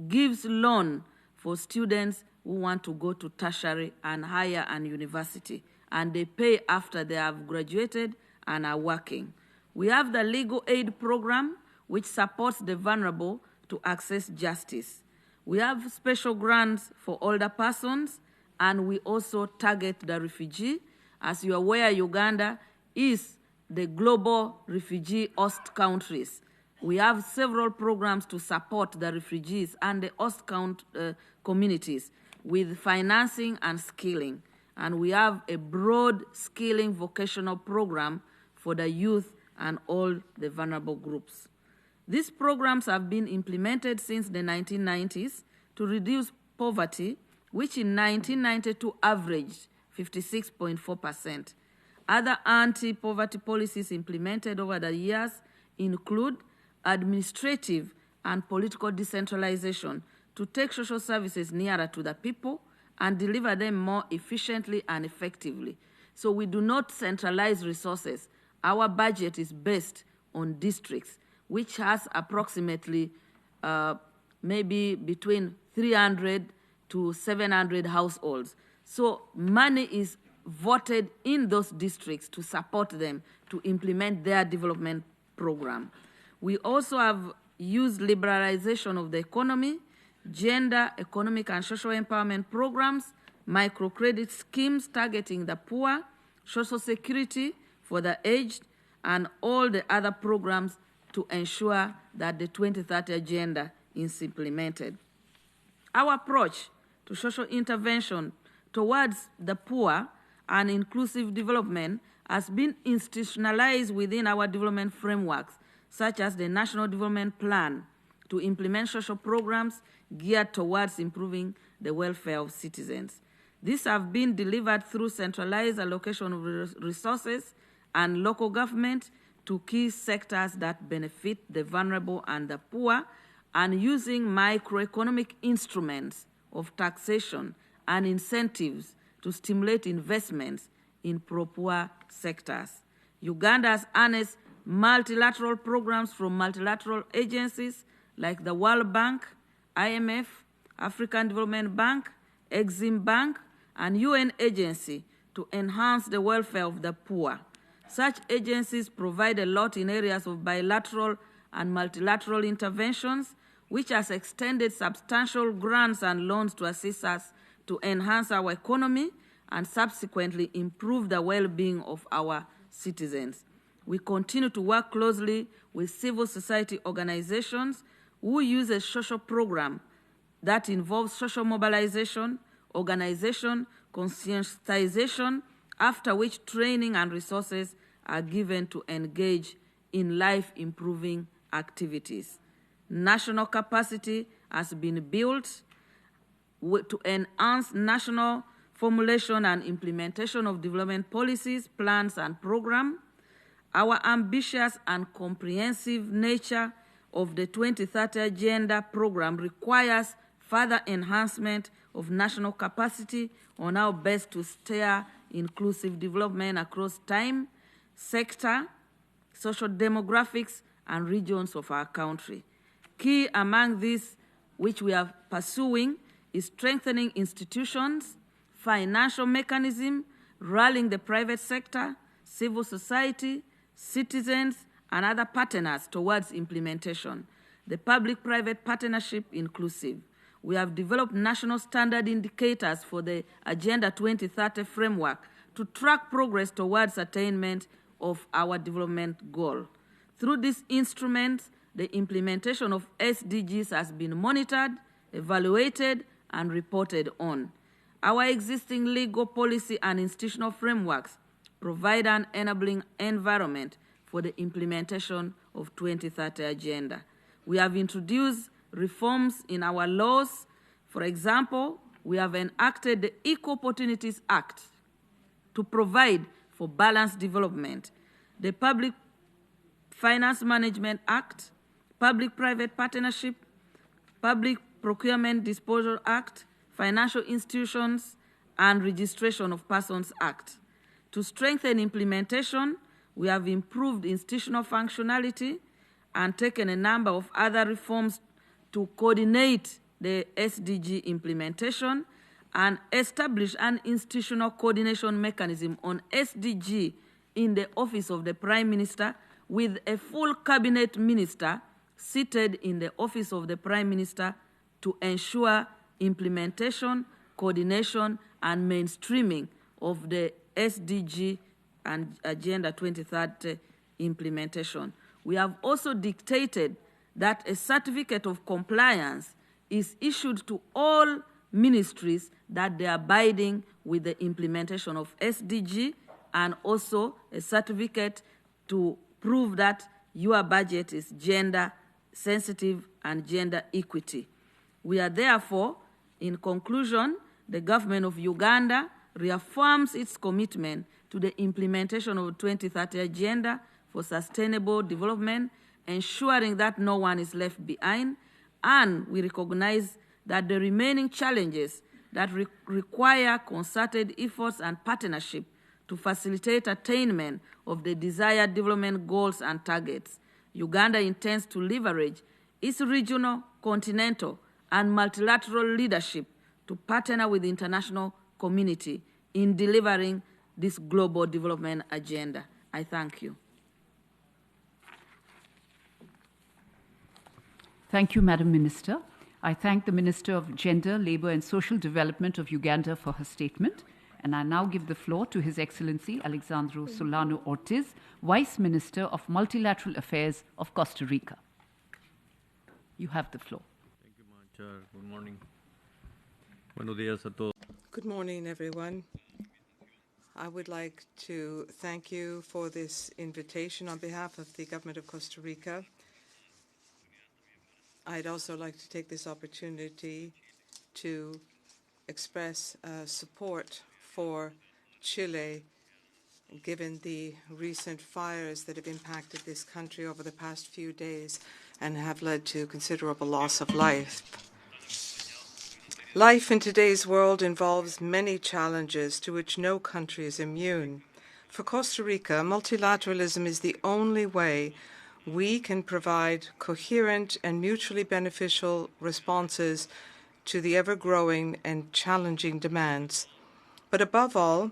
gives loan for students who want to go to tertiary and higher and university, and they pay after they have graduated and are working. We have the Legal Aid Program, which supports the vulnerable to access justice. We have special grants for older persons, and we also target the refugee. As you are aware, Uganda is the global refugee host countries. We have several programs to support the refugees and the host communities with financing and skilling. And we have a broad skilling vocational program for the youth and all the vulnerable groups. These programs have been implemented since the 1990s to reduce poverty, which in 1992 averaged 56.4%. Other anti-poverty policies implemented over the years include administrative and political decentralization to take social services nearer to the people and deliver them more efficiently and effectively. So we do not centralize resources. Our budget is based on districts, which has approximately maybe between 300 to 700 households. So money is voted in those districts to support them to implement their development program. We also have used liberalization of the economy, gender, economic and social empowerment programs, microcredit schemes targeting the poor, social security for the aged, and all the other programs to ensure that the 2030 agenda is implemented. Our approach to social intervention towards the poor and inclusive development has been institutionalized within our development frameworks, such as the National Development Plan, to implement social programs geared towards improving the welfare of citizens. These have been delivered through centralized allocation of resources and local government to key sectors that benefit the vulnerable and the poor, and using microeconomic instruments of taxation and incentives to stimulate investments in pro-poor sectors. Uganda has harnessed multilateral programs from multilateral agencies like the World Bank, IMF, African Development Bank, Exim Bank, and UN agency to enhance the welfare of the poor. Such agencies provide a lot in areas of bilateral and multilateral interventions, which has extended substantial grants and loans to assist us to enhance our economy and subsequently improve the well-being of our citizens. We continue to work closely with civil society organizations who use a social program that involves social mobilization, organization, conscientization, after which training and resources are given to engage in life-improving activities. National capacity has been built to enhance national formulation and implementation of development policies, plans, and programs. Our ambitious and comprehensive nature of the 2030 Agenda program requires further enhancement of national capacity on how best to steer inclusive development across time, sector, social demographics, and regions of our country. Key among these, which we are pursuing, is strengthening institutions, financial mechanism, rallying the private sector, civil society, citizens, and other partners towards implementation, the public-private partnership inclusive. We have developed national standard indicators for the Agenda 2030 framework to track progress towards attainment of our development goal. Through these instruments, the implementation of SDGs has been monitored, evaluated, and reported on. Our existing legal policy and institutional frameworks provide an enabling environment for the implementation of 2030 Agenda. We have introduced reforms in our laws. For example, we have enacted the Equal Opportunities Act to provide for balanced development, the Public Finance Management Act, Public-Private Partnership, Public Procurement Disposal Act, Financial Institutions and Registration of Persons Act. To strengthen implementation, we have improved institutional functionality and taken a number of other reforms to coordinate the SDG implementation and establish an institutional coordination mechanism on SDG in the Office of the Prime Minister with a full cabinet minister seated in the Office of the Prime Minister to ensure implementation, coordination, and mainstreaming of the SDG and Agenda 2030 implementation. We have also dictated that a certificate of compliance is issued to all ministries that they are abiding with the implementation of SDG, and also a certificate to prove that your budget is gender sensitive and gender equity. We are therefore, in conclusion, the government of Uganda reaffirms its commitment to the implementation of the 2030 Agenda for Sustainable Development, ensuring that no one is left behind, and we recognize that the remaining challenges that require concerted efforts and partnership to facilitate attainment of the desired development goals and targets. Uganda intends to leverage its regional, continental, and multilateral leadership to partner with the international community in delivering this global development agenda. I thank you. Thank you, Madam Minister. I thank the Minister of Gender, Labour and Social Development of Uganda for her statement. And I now give the floor to His Excellency Alexandro Solano Ortiz, Vice Minister of Multilateral Affairs of Costa Rica. You have the floor. Thank you, Madam Chair. Good morning. Buenos días a todos. Good morning, everyone. I would like to thank you for this invitation on behalf of the Government of Costa Rica. I'd also like to take this opportunity to express support for Chile, given the recent fires that have impacted this country over the past few days and have led to considerable loss of life. Life in today's world involves many challenges to which no country is immune. For Costa Rica, multilateralism is the only way we can provide coherent and mutually beneficial responses to the ever-growing and challenging demands. But above all,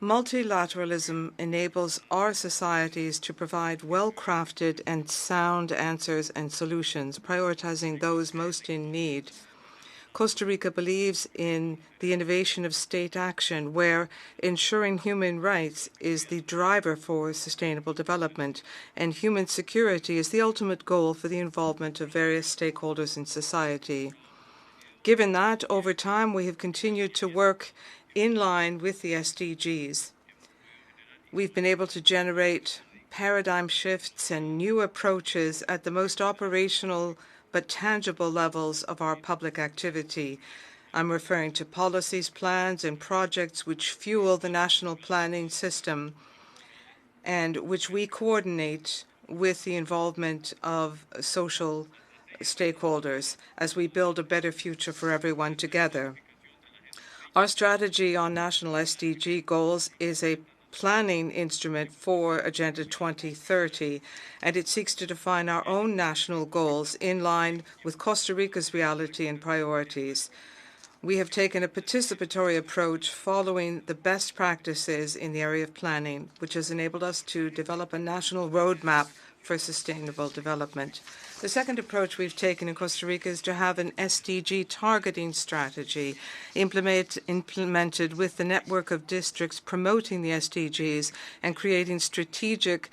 multilateralism enables our societies to provide well-crafted and sound answers and solutions, prioritizing those most in need. Costa Rica believes in the innovation of state action, where ensuring human rights is the driver for sustainable development, and human security is the ultimate goal for the involvement of various stakeholders in society. Given that, over time, we have continued to work in line with the SDGs. We've been able to generate paradigm shifts and new approaches at the most operational but tangible levels of our public activity. I'm referring to policies, plans, and projects which fuel the national planning system and which we coordinate with the involvement of social stakeholders as we build a better future for everyone together. Our strategy on national SDG goals is a planning instrument for Agenda 2030, and it seeks to define our own national goals in line with Costa Rica's reality and priorities. We have taken a participatory approach following the best practices in the area of planning, which has enabled us to develop a national roadmap for sustainable development. The second approach we've taken in Costa Rica is to have an SDG targeting strategy implemented with the network of districts promoting the SDGs and creating strategic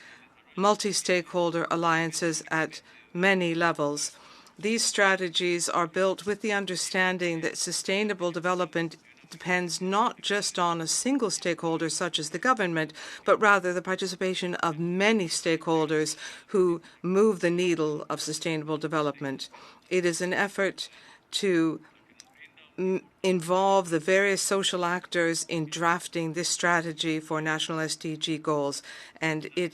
multi-stakeholder alliances at many levels. These strategies are built with the understanding that sustainable development depends not just on a single stakeholder such as the government, but rather the participation of many stakeholders who move the needle of sustainable development. It is an effort to involve the various social actors in drafting this strategy for national SDG goals, and it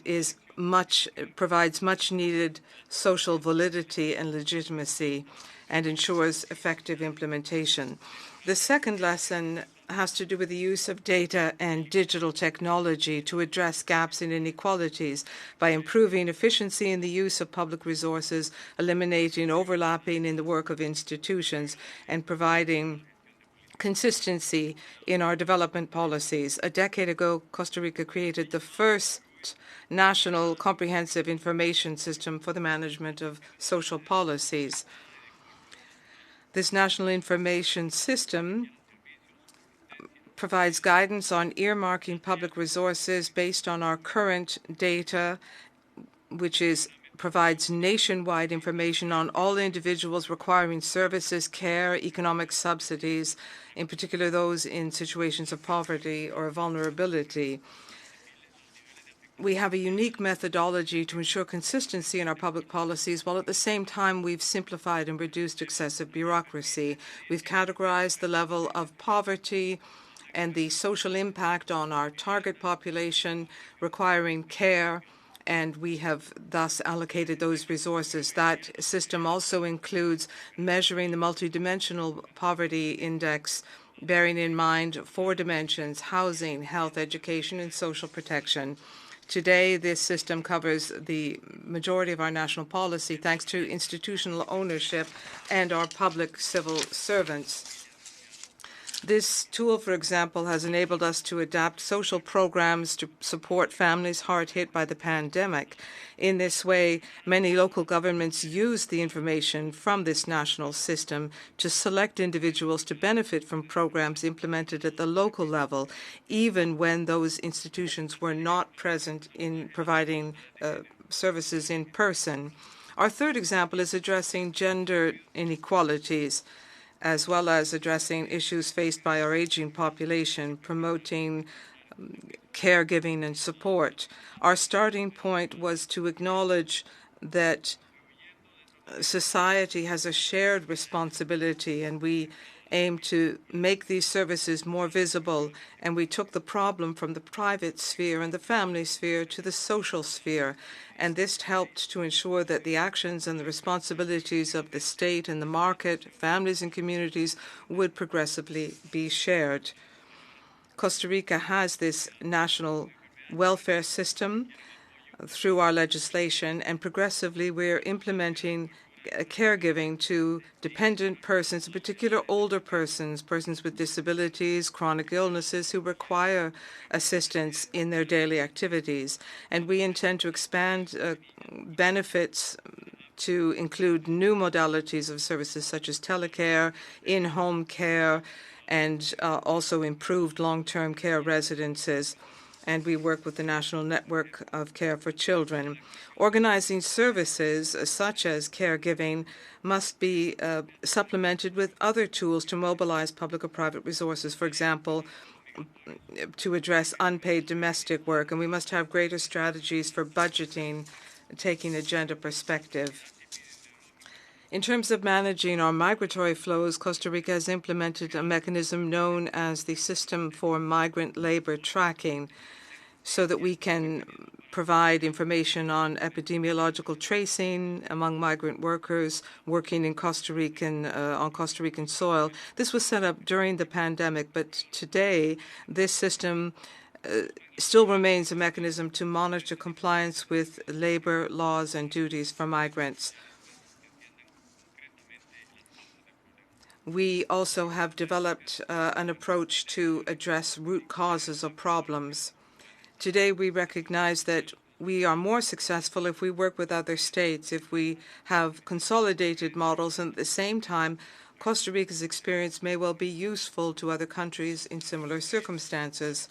provides much needed social validity and legitimacy and ensures effective implementation. The second lesson has to do with the use of data and digital technology to address gaps and inequalities by improving efficiency in the use of public resources, eliminating overlapping in the work of institutions, and providing consistency in our development policies. A decade ago, Costa Rica created the first national comprehensive information system for the management of social policies. This national information system provides guidance on earmarking public resources based on our current data, which provides nationwide information on all individuals requiring services, care, economic subsidies, in particular those in situations of poverty or vulnerability. We have a unique methodology to ensure consistency in our public policies, while at the same time we've simplified and reduced excessive bureaucracy. We've categorized the level of poverty and the social impact on our target population requiring care, and we have thus allocated those resources. That system also includes measuring the multidimensional poverty index, bearing in mind 4 dimensions: housing, health, education, and social protection. Today, this system covers the majority of our national policy thanks to institutional ownership and our public civil servants. This tool, for example, has enabled us to adapt social programs to support families hard hit by the pandemic. In this way, many local governments use the information from this national system to select individuals to benefit from programs implemented at the local level, even when those institutions were not present in providing services in person. Our third example is addressing gender inequalities, as well as addressing issues faced by our aging population, promoting caregiving and support. Our starting point was to acknowledge that society has a shared responsibility, and we aim to make these services more visible, and we took the problem from the private sphere and the family sphere to the social sphere, and this helped to ensure that the actions and the responsibilities of the state and the market, families and communities would progressively be shared. Costa Rica has this national welfare system through our legislation, and progressively we're implementing caregiving to dependent persons, in particular older persons, persons with disabilities, chronic illnesses who require assistance in their daily activities. And we intend to expand benefits to include new modalities of services such as telecare, in-home care, and also improved long-term care residences. And we work with the National Network of Care for Children. Organizing services such as caregiving must be supplemented with other tools to mobilize public or private resources, for example, to address unpaid domestic work. And we must have greater strategies for budgeting, taking a gender perspective. In terms of managing our migratory flows, Costa Rica has implemented a mechanism known as the System for Migrant Labor Tracking, so that we can provide information on epidemiological tracing among migrant workers working in on Costa Rican soil. This was set up during the pandemic, but today this system still remains a mechanism to monitor compliance with labor laws and duties for migrants. We also have developed an approach to address root causes of problems. Today, we recognize that we are more successful if we work with other states, if we have consolidated models, and at the same time, Costa Rica's experience may well be useful to other countries in similar circumstances.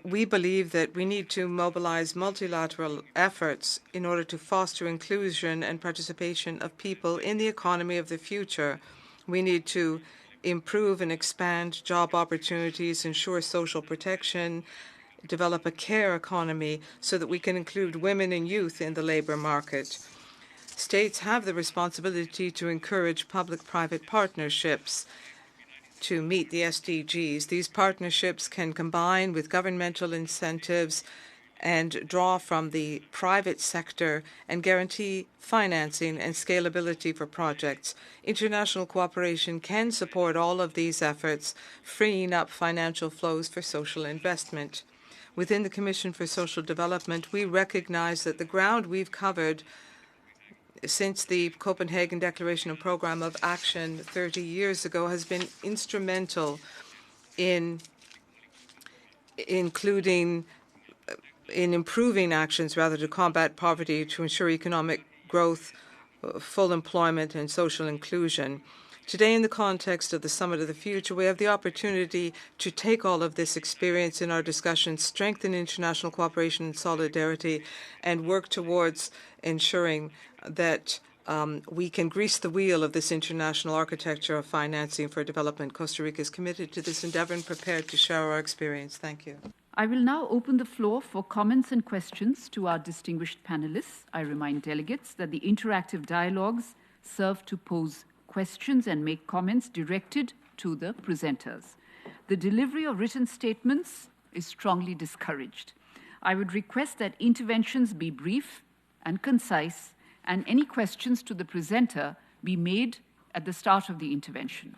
We believe that we need to mobilize multilateral efforts in order to foster inclusion and participation of people in the economy of the future. We need to improve and expand job opportunities, ensure social protection, develop a care economy so that we can include women and youth in the labor market. States have the responsibility to encourage public-private partnerships to meet the SDGs. These partnerships can combine with governmental incentives and draw from the private sector and guarantee financing and scalability for projects. International cooperation can support all of these efforts, freeing up financial flows for social investment. Within the Commission for Social Development, we recognize that the ground we've covered since the Copenhagen Declaration and Programme of Action 30 years ago has been instrumental in improving actions rather to combat poverty, to ensure economic growth, full employment and social inclusion. Today, in the context of the Summit of the Future, we have the opportunity to take all of this experience in our discussions, strengthen international cooperation and solidarity, and work towards ensuring that we can grease the wheel of this international architecture of financing for development. Costa Rica is committed to this endeavor and prepared to share our experience. Thank you. I will now open the floor for comments and questions to our distinguished panelists. I remind delegates that the interactive dialogues serve to pose questions and make comments directed to the presenters. The delivery of written statements is strongly discouraged. I would request that interventions be brief and concise, and any questions to the presenter be made at the start of the intervention.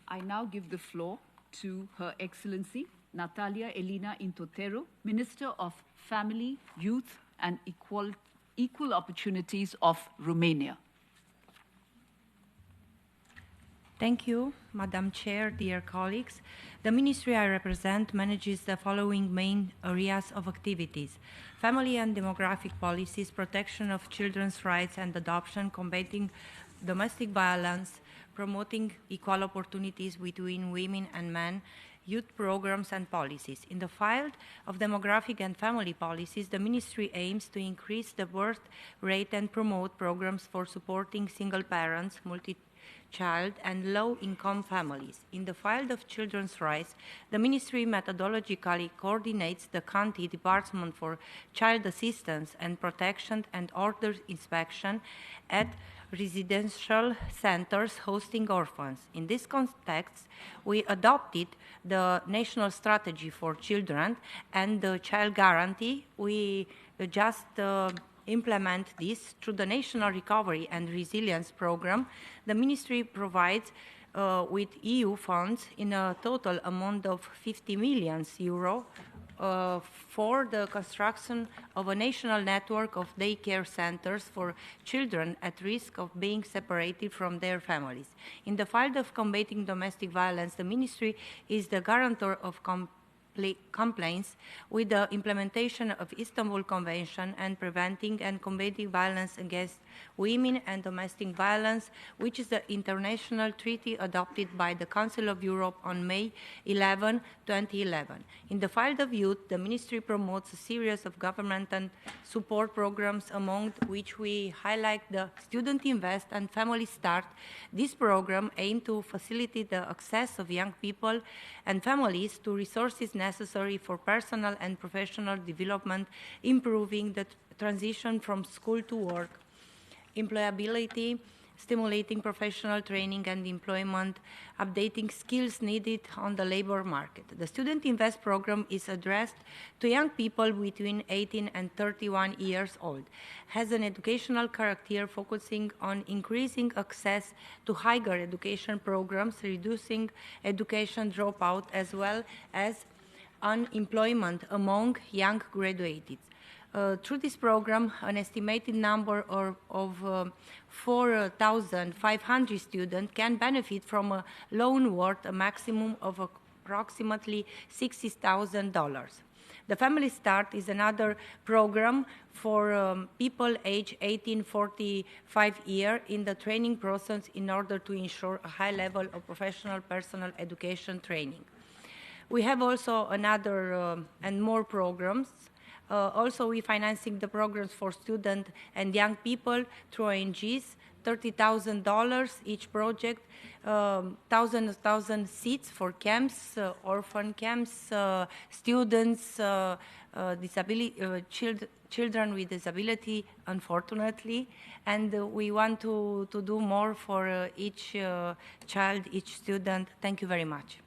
I now give the floor to Her Excellency Natalia Elena Intotero, Minister of Family, Youth and Equal Opportunities of Romania. Thank you, Madam Chair, dear colleagues. The ministry I represent manages the following main areas of activities: family and demographic policies, protection of children's rights and adoption, combating domestic violence, promoting equal opportunities between women and men, youth programs and policies. In the field of demographic and family policies, the ministry aims to increase the birth rate and promote programs for supporting single parents, multi-child and low-income families. In the field of children's rights, the ministry methodologically coordinates the county department for child assistance and protection and orders inspection at residential centers hosting orphans. In this context, we adopted the National Strategy for Children and the Child Guarantee. We just implement this through the National Recovery and Resilience Program. The ministry provides with EU funds in a total amount of 50 million euro for the construction of a national network of daycare centers for children at risk of being separated from their families. In the field of combating domestic violence, the ministry is the guarantor of complaints with the implementation of Istanbul Convention and preventing and combating violence against women and domestic violence, which is the international treaty adopted by the Council of Europe on May 11, 2011. In the field of youth, the ministry promotes a series of government and support programs, among which we highlight the Student Invest and Family Start. This program aims to facilitate the access of young people and families to resources necessary for personal and professional development, improving the transition from school to work, employability, stimulating professional training and employment, updating skills needed on the labor market. The Student Invest program is addressed to young people between 18 and 31 years old, has an educational character focusing on increasing access to higher education programs, reducing education dropout, as well as unemployment among young graduates. Through this program, an estimated number of 4,500 students can benefit from a loan worth a maximum of approximately $60,000. The Family Start is another program for people aged 18-45 years in the training process in order to ensure a high level of professional personal education training. We have also another and more programs. Also, we're financing the programs for students and young people through ONGs, $30,000 each project, thousand seats for camps, orphan camps, students, children with disability, unfortunately, and we want to do more for each child, each student. Thank you very much.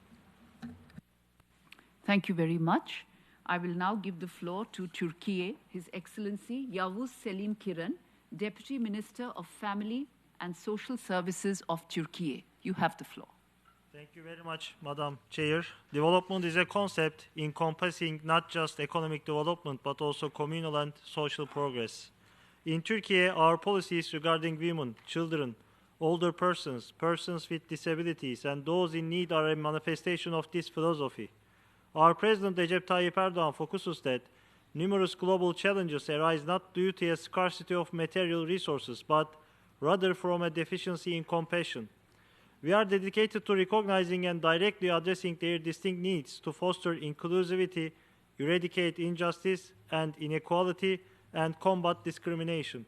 Thank you very much. I will now give the floor to Turkey, His Excellency Yavuz Selim Kiran, Deputy Minister of Family and Social Services of Turkey. You have the floor. Thank you very much, Madam Chair. Development is a concept encompassing not just economic development, but also communal and social progress. In Turkey, our policies regarding women, children, older persons, persons with disabilities, and those in need are a manifestation of this philosophy. Our President Recep Tayyip Erdogan focuses that numerous global challenges arise not due to a scarcity of material resources, but rather from a deficiency in compassion. We are dedicated to recognizing and directly addressing their distinct needs to foster inclusivity, eradicate injustice and inequality, and combat discrimination.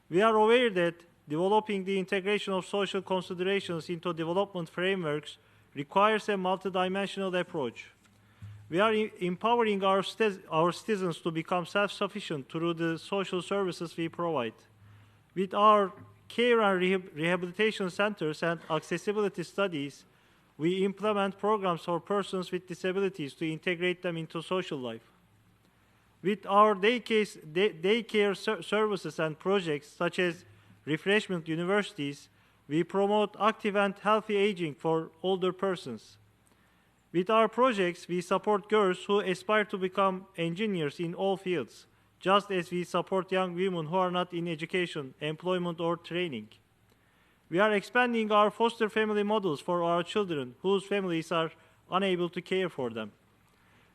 We are aware that developing the integration of social considerations into development frameworks requires a multidimensional approach. We are empowering our citizens to become self-sufficient through the social services we provide. With our care and rehabilitation centers and accessibility studies, we implement programs for persons with disabilities to integrate them into social life. With our daycare services and projects such as refreshment universities, we promote active and healthy aging for older persons. With our projects, we support girls who aspire to become engineers in all fields, just as we support young women who are not in education, employment, or training. We are expanding our foster family models for our children whose families are unable to care for them.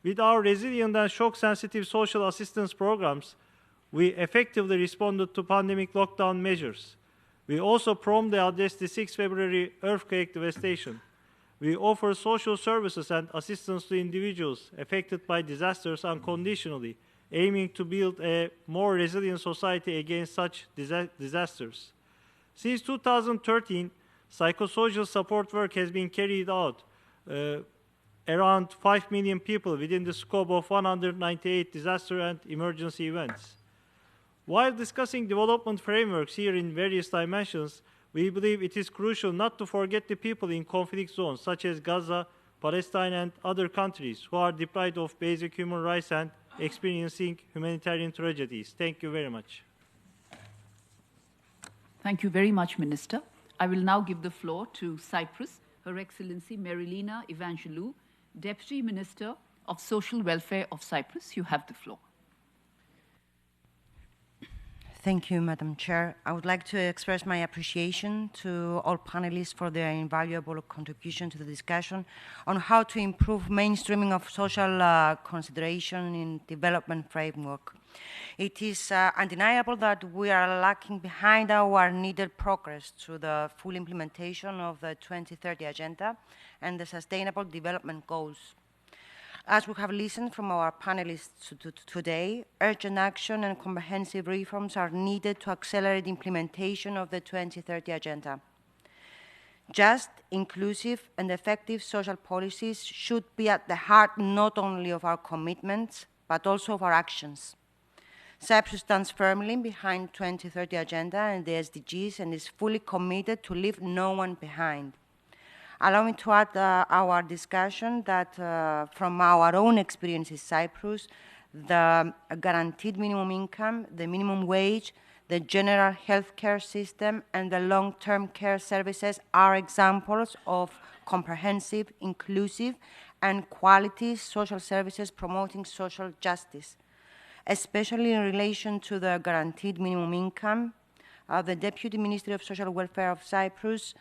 With our resilient and shock-sensitive social assistance programs, we effectively responded to pandemic lockdown measures. We also promptly addressed the 6 February earthquake devastation. We offer social services and assistance to individuals affected by disasters unconditionally, aiming to build a more resilient society against such disasters. Since 2013, psychosocial support work has been carried out around 5 million people within the scope of 198 disaster and emergency events. While discussing development frameworks here in various dimensions, we believe it is crucial not to forget the people in conflict zones such as Gaza, Palestine, and other countries who are deprived of basic human rights and experiencing humanitarian tragedies. Thank you very much. Thank you very much, Minister. I will now give the floor to Cyprus, Her Excellency Marilina Evangelou, Deputy Minister of Social Welfare of Cyprus. You have the floor. Thank you, Madam Chair. I would like to express my appreciation to all panelists for their invaluable contribution to the discussion on how to improve mainstreaming of social consideration in development framework. It is undeniable that we are lacking behind our needed progress to the full implementation of the 2030 Agenda and the Sustainable Development Goals. As we have listened from our panelists today, urgent action and comprehensive reforms are needed to accelerate implementation of the 2030 Agenda. Just, inclusive, and effective social policies should be at the heart not only of our commitments, but also of our actions. Cyprus stands firmly behind the 2030 Agenda and the SDGs and is fully committed to leave no one behind. Allow me to add our discussion that from our own experience in Cyprus, the guaranteed minimum income, the minimum wage, the general healthcare system, and the long-term care services are examples of comprehensive, inclusive, and quality social services promoting social justice. Especially in relation to the guaranteed minimum income, the Deputy Ministry of Social Welfare of Cyprus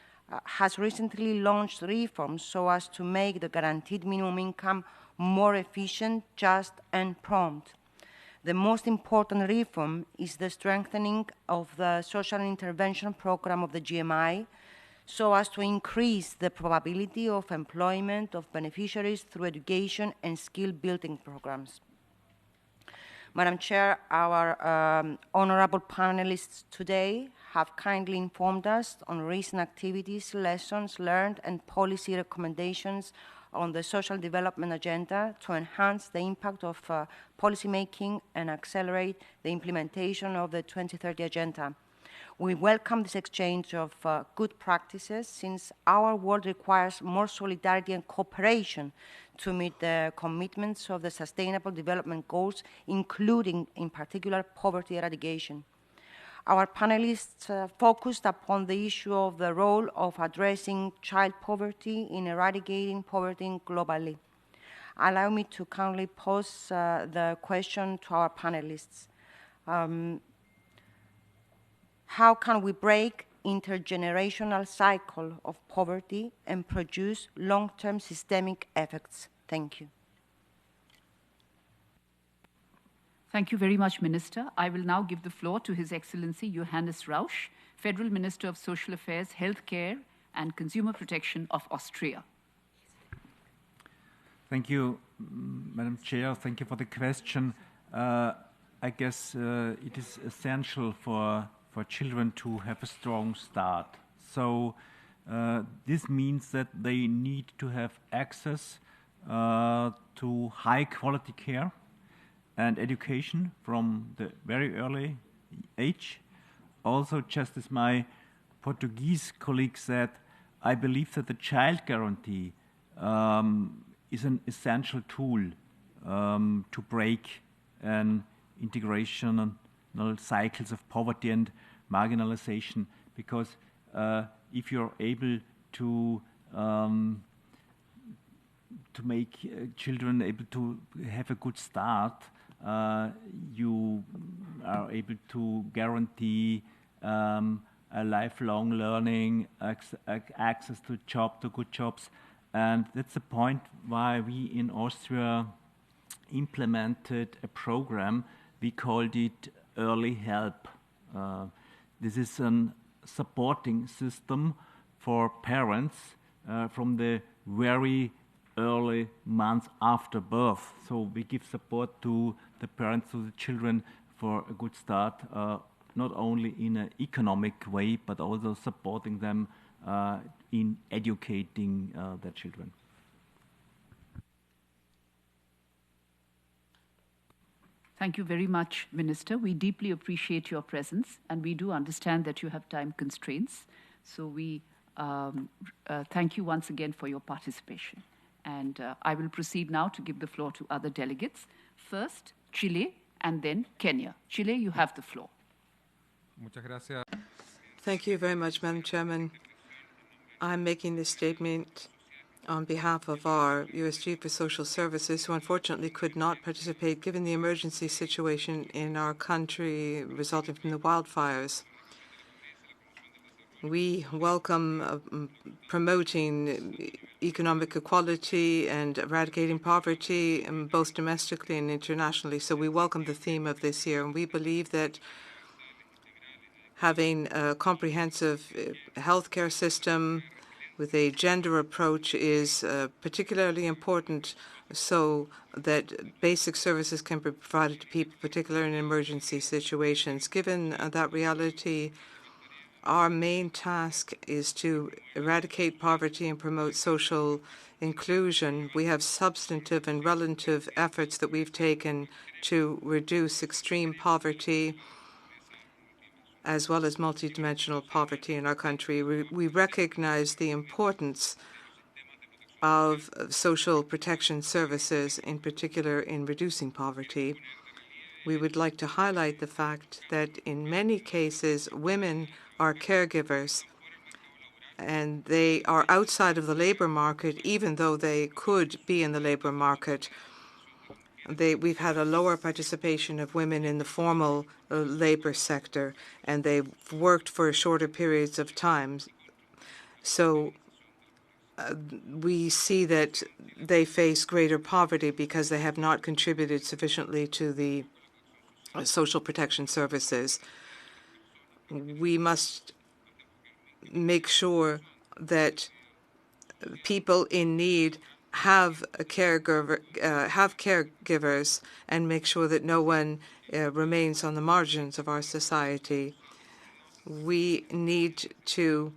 has recently launched reforms so as to make the guaranteed minimum income more efficient, just, and prompt. The most important reform is the strengthening of the social intervention program of the GMI, so as to increase the probability of employment of beneficiaries through education and skill-building programs. Madam Chair, our honorable panelists today have kindly informed us on recent activities, lessons learned, and policy recommendations on the social development agenda to enhance the impact of policymaking and accelerate the implementation of the 2030 Agenda. We welcome this exchange of good practices, since our world requires more solidarity and cooperation to meet the commitments of the Sustainable Development Goals, including, in particular, poverty eradication. Our panelists focused upon the issue of the role of addressing child poverty in eradicating poverty globally. Allow me to kindly pose the question to our panelists. How can we break intergenerational cycle of poverty and produce long-term systemic effects? Thank you. Thank you very much, Minister. I will now give the floor to His Excellency Johannes Rausch, Federal Minister of Social Affairs, Healthcare and Consumer Protection of Austria. Thank you, Madam Chair. Thank you for the question. I guess it is essential for children to have a strong start. So this means that they need to have access to high quality care and education from the very early age. Also, just as my Portuguese colleague said, I believe that the child guarantee is an essential tool to break an integration cycles of poverty and marginalization, because if you're able to make children able to have a good start, you are able to guarantee a lifelong learning, access to good jobs, and that's the point why we in Austria implemented a program. We called it Early Help. This is a supporting system for parents from the very early months after birth. So we give support to the parents, to the children, for a good start, not only in an economic way, but also supporting them in educating their children. Thank you very much, Minister. We deeply appreciate your presence, and we do understand that you have time constraints. So we thank you once again for your participation. And I will proceed now to give the floor to other delegates. First, Chile, and then Kenya. Chile, you have the floor. Muchas gracias. Thank you very much, Madam Chairman. I'm making this statement on behalf of our U.S. Chief for Social Services, who unfortunately could not participate given the emergency situation in our country resulting from the wildfires. We welcome promoting economic equality and eradicating poverty, both domestically and internationally. So we welcome the theme of this year, and we believe that having a comprehensive healthcare system with a gender approach is particularly important, so that basic services can be provided to people, particularly in emergency situations. Given that reality, our main task is to eradicate poverty and promote social inclusion. We have substantive and relative efforts that we've taken to reduce extreme poverty as well as multidimensional poverty in our country. We recognize the importance of social protection services, in particular in reducing poverty. We would like to highlight the fact that in many cases, women are caregivers, and they are outside of the labor market, even though they could be in the labor market. We've had a lower participation of women in the formal labor sector, and they've worked for shorter periods of time. So we see that they face greater poverty because they have not contributed sufficiently to the social protection services. We must make sure that people in need have caregivers and make sure that no one remains on the margins of our society. We need to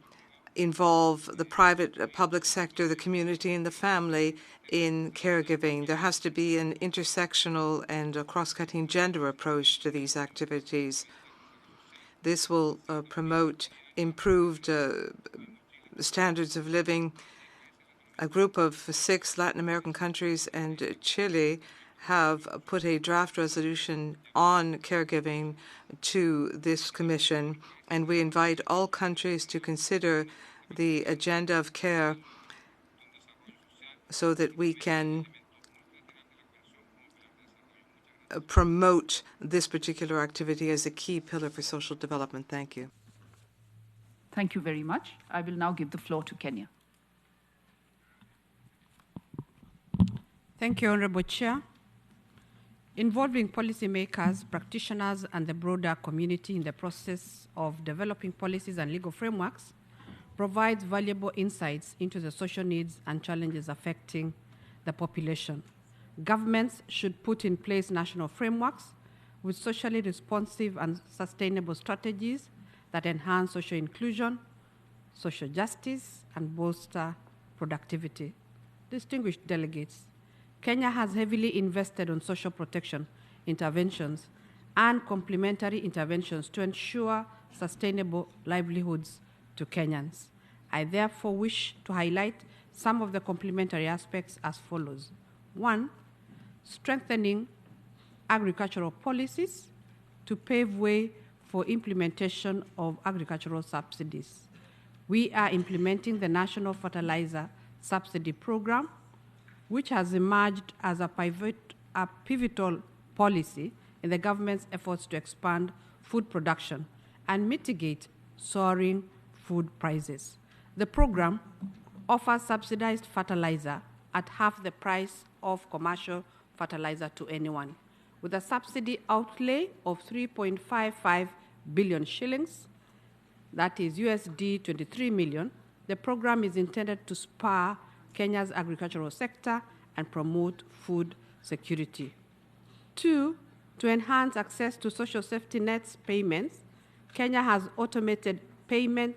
involve the private, public sector, the community, and the family in caregiving. There has to be an intersectional and a cross-cutting gender approach to these activities. This will promote improved standards of living. A group of 6 Latin American countries and Chile have put a draft resolution on caregiving to this commission, and we invite all countries to consider the agenda of care so that we can promote this particular activity as a key pillar for social development. Thank you. Thank you very much. I will now give the floor to Kenya. Thank you, Honorable Chair. Involving policymakers, practitioners, and the broader community in the process of developing policies and legal frameworks provides valuable insights into the social needs and challenges affecting the population. Governments should put in place national frameworks with socially responsive and sustainable strategies that enhance social inclusion, social justice, and bolster productivity. Distinguished delegates, Kenya has heavily invested on social protection interventions and complementary interventions to ensure sustainable livelihoods to Kenyans. I therefore wish to highlight some of the complementary aspects as follows. 1, strengthening agricultural policies to pave way for implementation of agricultural subsidies. We are implementing the National Fertilizer Subsidy Program, which has emerged as a pivotal policy in the government's efforts to expand food production and mitigate soaring food prices. The program offers subsidized fertilizer at half the price of commercial fertilizer to anyone. With a subsidy outlay of 3.55 billion shillings, that is USD 23 million, the program is intended to spur Kenya's agricultural sector and promote food security. 2, to enhance access to social safety nets payments, Kenya has automated payment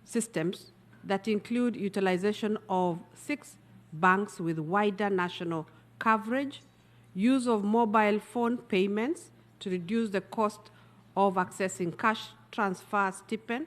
systems that include utilization of 6 banks with wider national coverage, use of mobile phone payments to reduce the cost of accessing cash transfer stipend,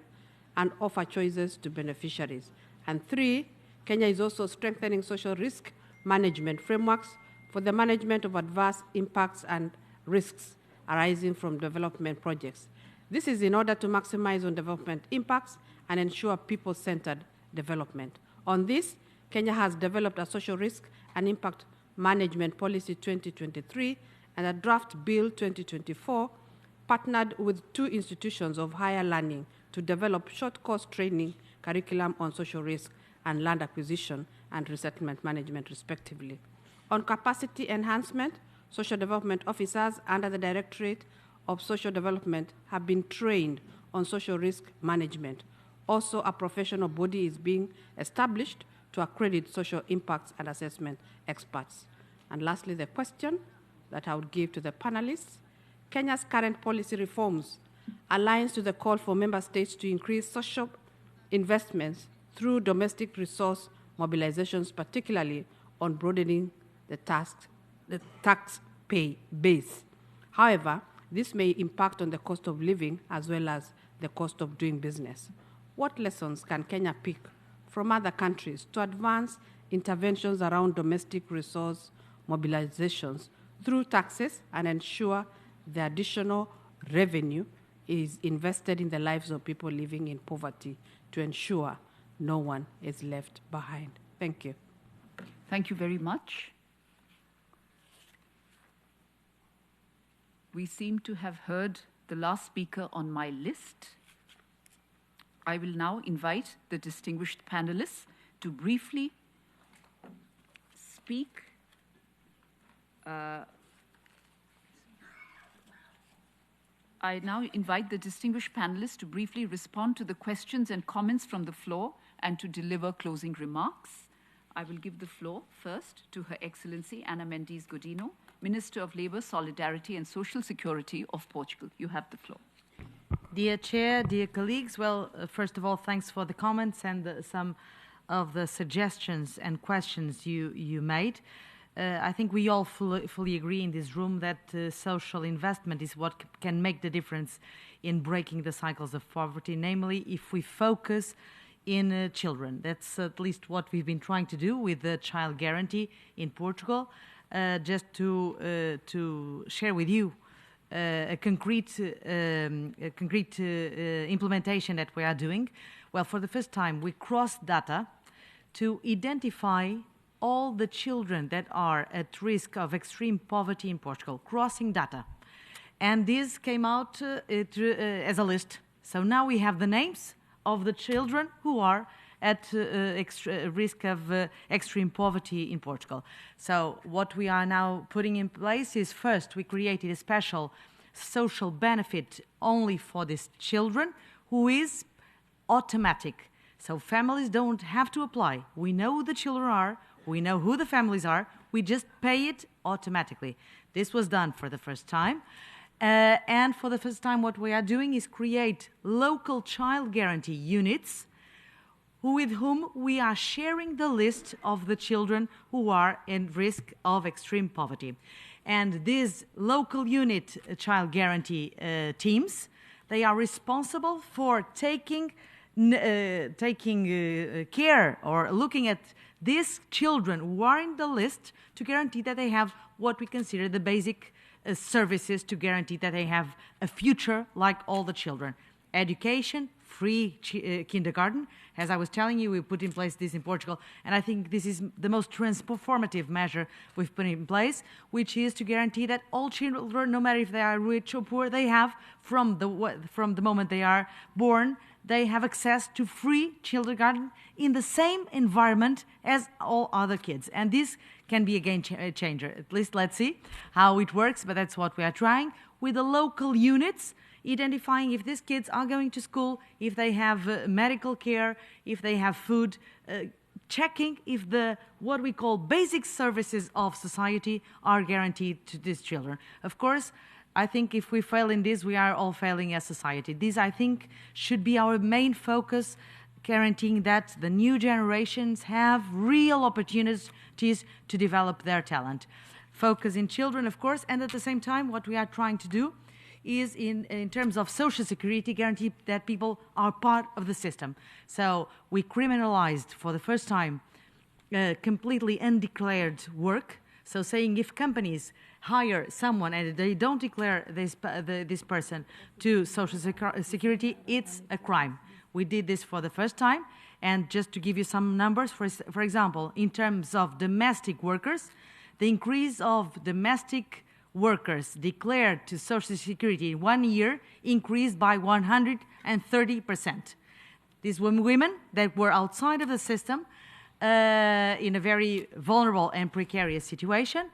and offer choices to beneficiaries. And 3, Kenya is also strengthening social risk management frameworks for the management of adverse impacts and risks arising from development projects. This is in order to maximize on development impacts and ensure people-centered development. On this, Kenya has developed a social risk and impact management policy 2023 and a draft bill 2024, partnered with 2 institutions of higher learning to develop short course training curriculum on social risk and land acquisition and resettlement management, respectively. On capacity enhancement, social development officers under the Directorate of Social Development have been trained on social risk management. Also, a professional body is being established to accredit social impacts and assessment experts. And lastly, the question that I would give to the panelists. Kenya's current policy reforms aligns to the call for member states to increase social investments through domestic resource mobilizations, particularly on broadening the tax pay base. However, this may impact on the cost of living as well as the cost of doing business. What lessons can Kenya pick from other countries to advance interventions around domestic resource mobilizations through taxes and ensure the additional revenue is invested in the lives of people living in poverty to ensure no one is left behind? Thank you. Thank you very much. We seem to have heard the last speaker on my list. I will now invite the distinguished panelists to briefly speak. I now invite the distinguished panelists to briefly respond to the questions and comments from the floor and to deliver closing remarks. I will give the floor first to Her Excellency Ana Mendes Godinho, Minister of Labour, Solidarity and Social Security of Portugal. You have the floor. Dear Chair, dear colleagues, well, first of all, thanks for the comments and some of the suggestions and questions you made. I think we all fully agree in this room that social investment is what can make the difference in breaking the cycles of poverty, namely if we focus in children. That's at least what we've been trying to do with the child guarantee in Portugal. Just to share with you a concrete implementation that we are doing. Well, for the first time, we crossed data to identify all the children that are at risk of extreme poverty in Portugal, crossing data. And this came out as a list. So now we have the names of the children who are at risk of extreme poverty in Portugal. So what we are now putting in place is, first, we created a special social benefit only for these children, who is automatic. So families don't have to apply. We know who the children are, we know who the families are, we just pay it automatically. This was done for the first time. And for the first time, what we are doing is create local child guarantee units with whom we are sharing the list of the children who are in risk of extreme poverty. And these local unit child guarantee teams, they are responsible for taking care or looking at these children who are in the list to guarantee that they have what we consider the basic services to guarantee that they have a future like all the children. Education, free kindergarten. As I was telling you, we put in place this in Portugal, and I think this is the most transformative measure we've put in place, which is to guarantee that all children, no matter if they are rich or poor, they have, from the moment they are born, they have access to free kindergarten in the same environment as all other kids. And this can be a game changer. At least let's see how it works, but that's what we are trying with the local units, identifying if these kids are going to school, if they have medical care, if they have food, checking if what we call basic services of society are guaranteed to these children. Of course, I think if we fail in this, we are all failing as society. This, I think, should be our main focus, guaranteeing that the new generations have real opportunities to develop their talent. Focus in children, of course, and at the same time, what we are trying to do is in terms of social security, guarantee that people are part of the system. So we criminalized for the first time completely undeclared work. So saying if companies hire someone and they don't declare this person to social security, it's a crime. We did this for the first time. And just to give you some numbers, for example, in terms of domestic workers, the increase of domestic workers declared to Social Security in 1 year increased by 130%. These were women that were outside of the system in a very vulnerable and precarious situation.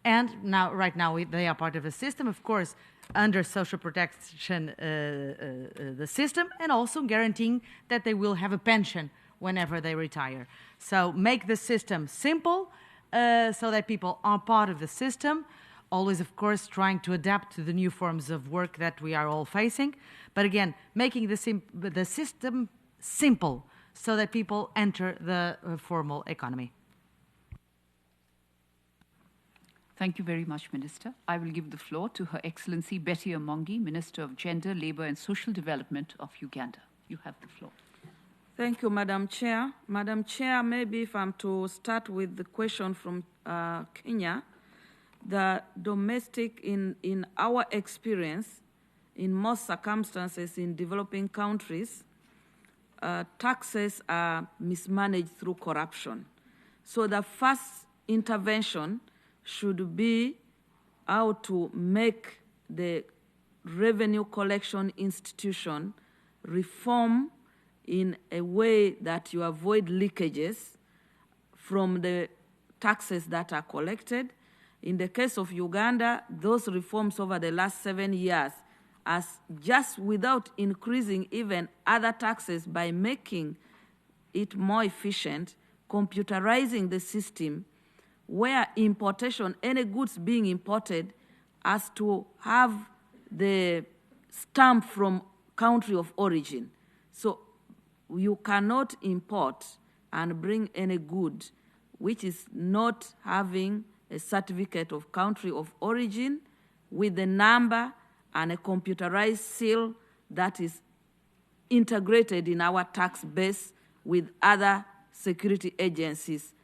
And now, right now, they are part of the system, of course, under social protection, the system, and also guaranteeing that they will have a pension whenever they retire. So make the system simple so that people are part of the system, always, of course, trying to adapt to the new forms of work that we are all facing. But again, making the system simple so that people enter the formal economy. Thank you very much, Minister. I will give the floor to Her Excellency Betty Omongi, Minister of Gender, Labour and Social Development of Uganda. You have the floor. Thank you, Madam Chair. Madam Chair, maybe if I'm to start with the question from Kenya, the domestic, in our experience, in most circumstances in developing countries, taxes are mismanaged through corruption. So the first intervention should be how to make the revenue collection institution reform in a way that you avoid leakages from the taxes that are collected. In the case of Uganda, those reforms over the last 7 years, as just without increasing even other taxes by making it more efficient, computerizing the system, where importation, any goods being imported, has to have the stamp from country of origin. So you cannot import and bring any good which is not having a certificate of country of origin with the number and a computerized seal that is integrated in our tax base with other security agencies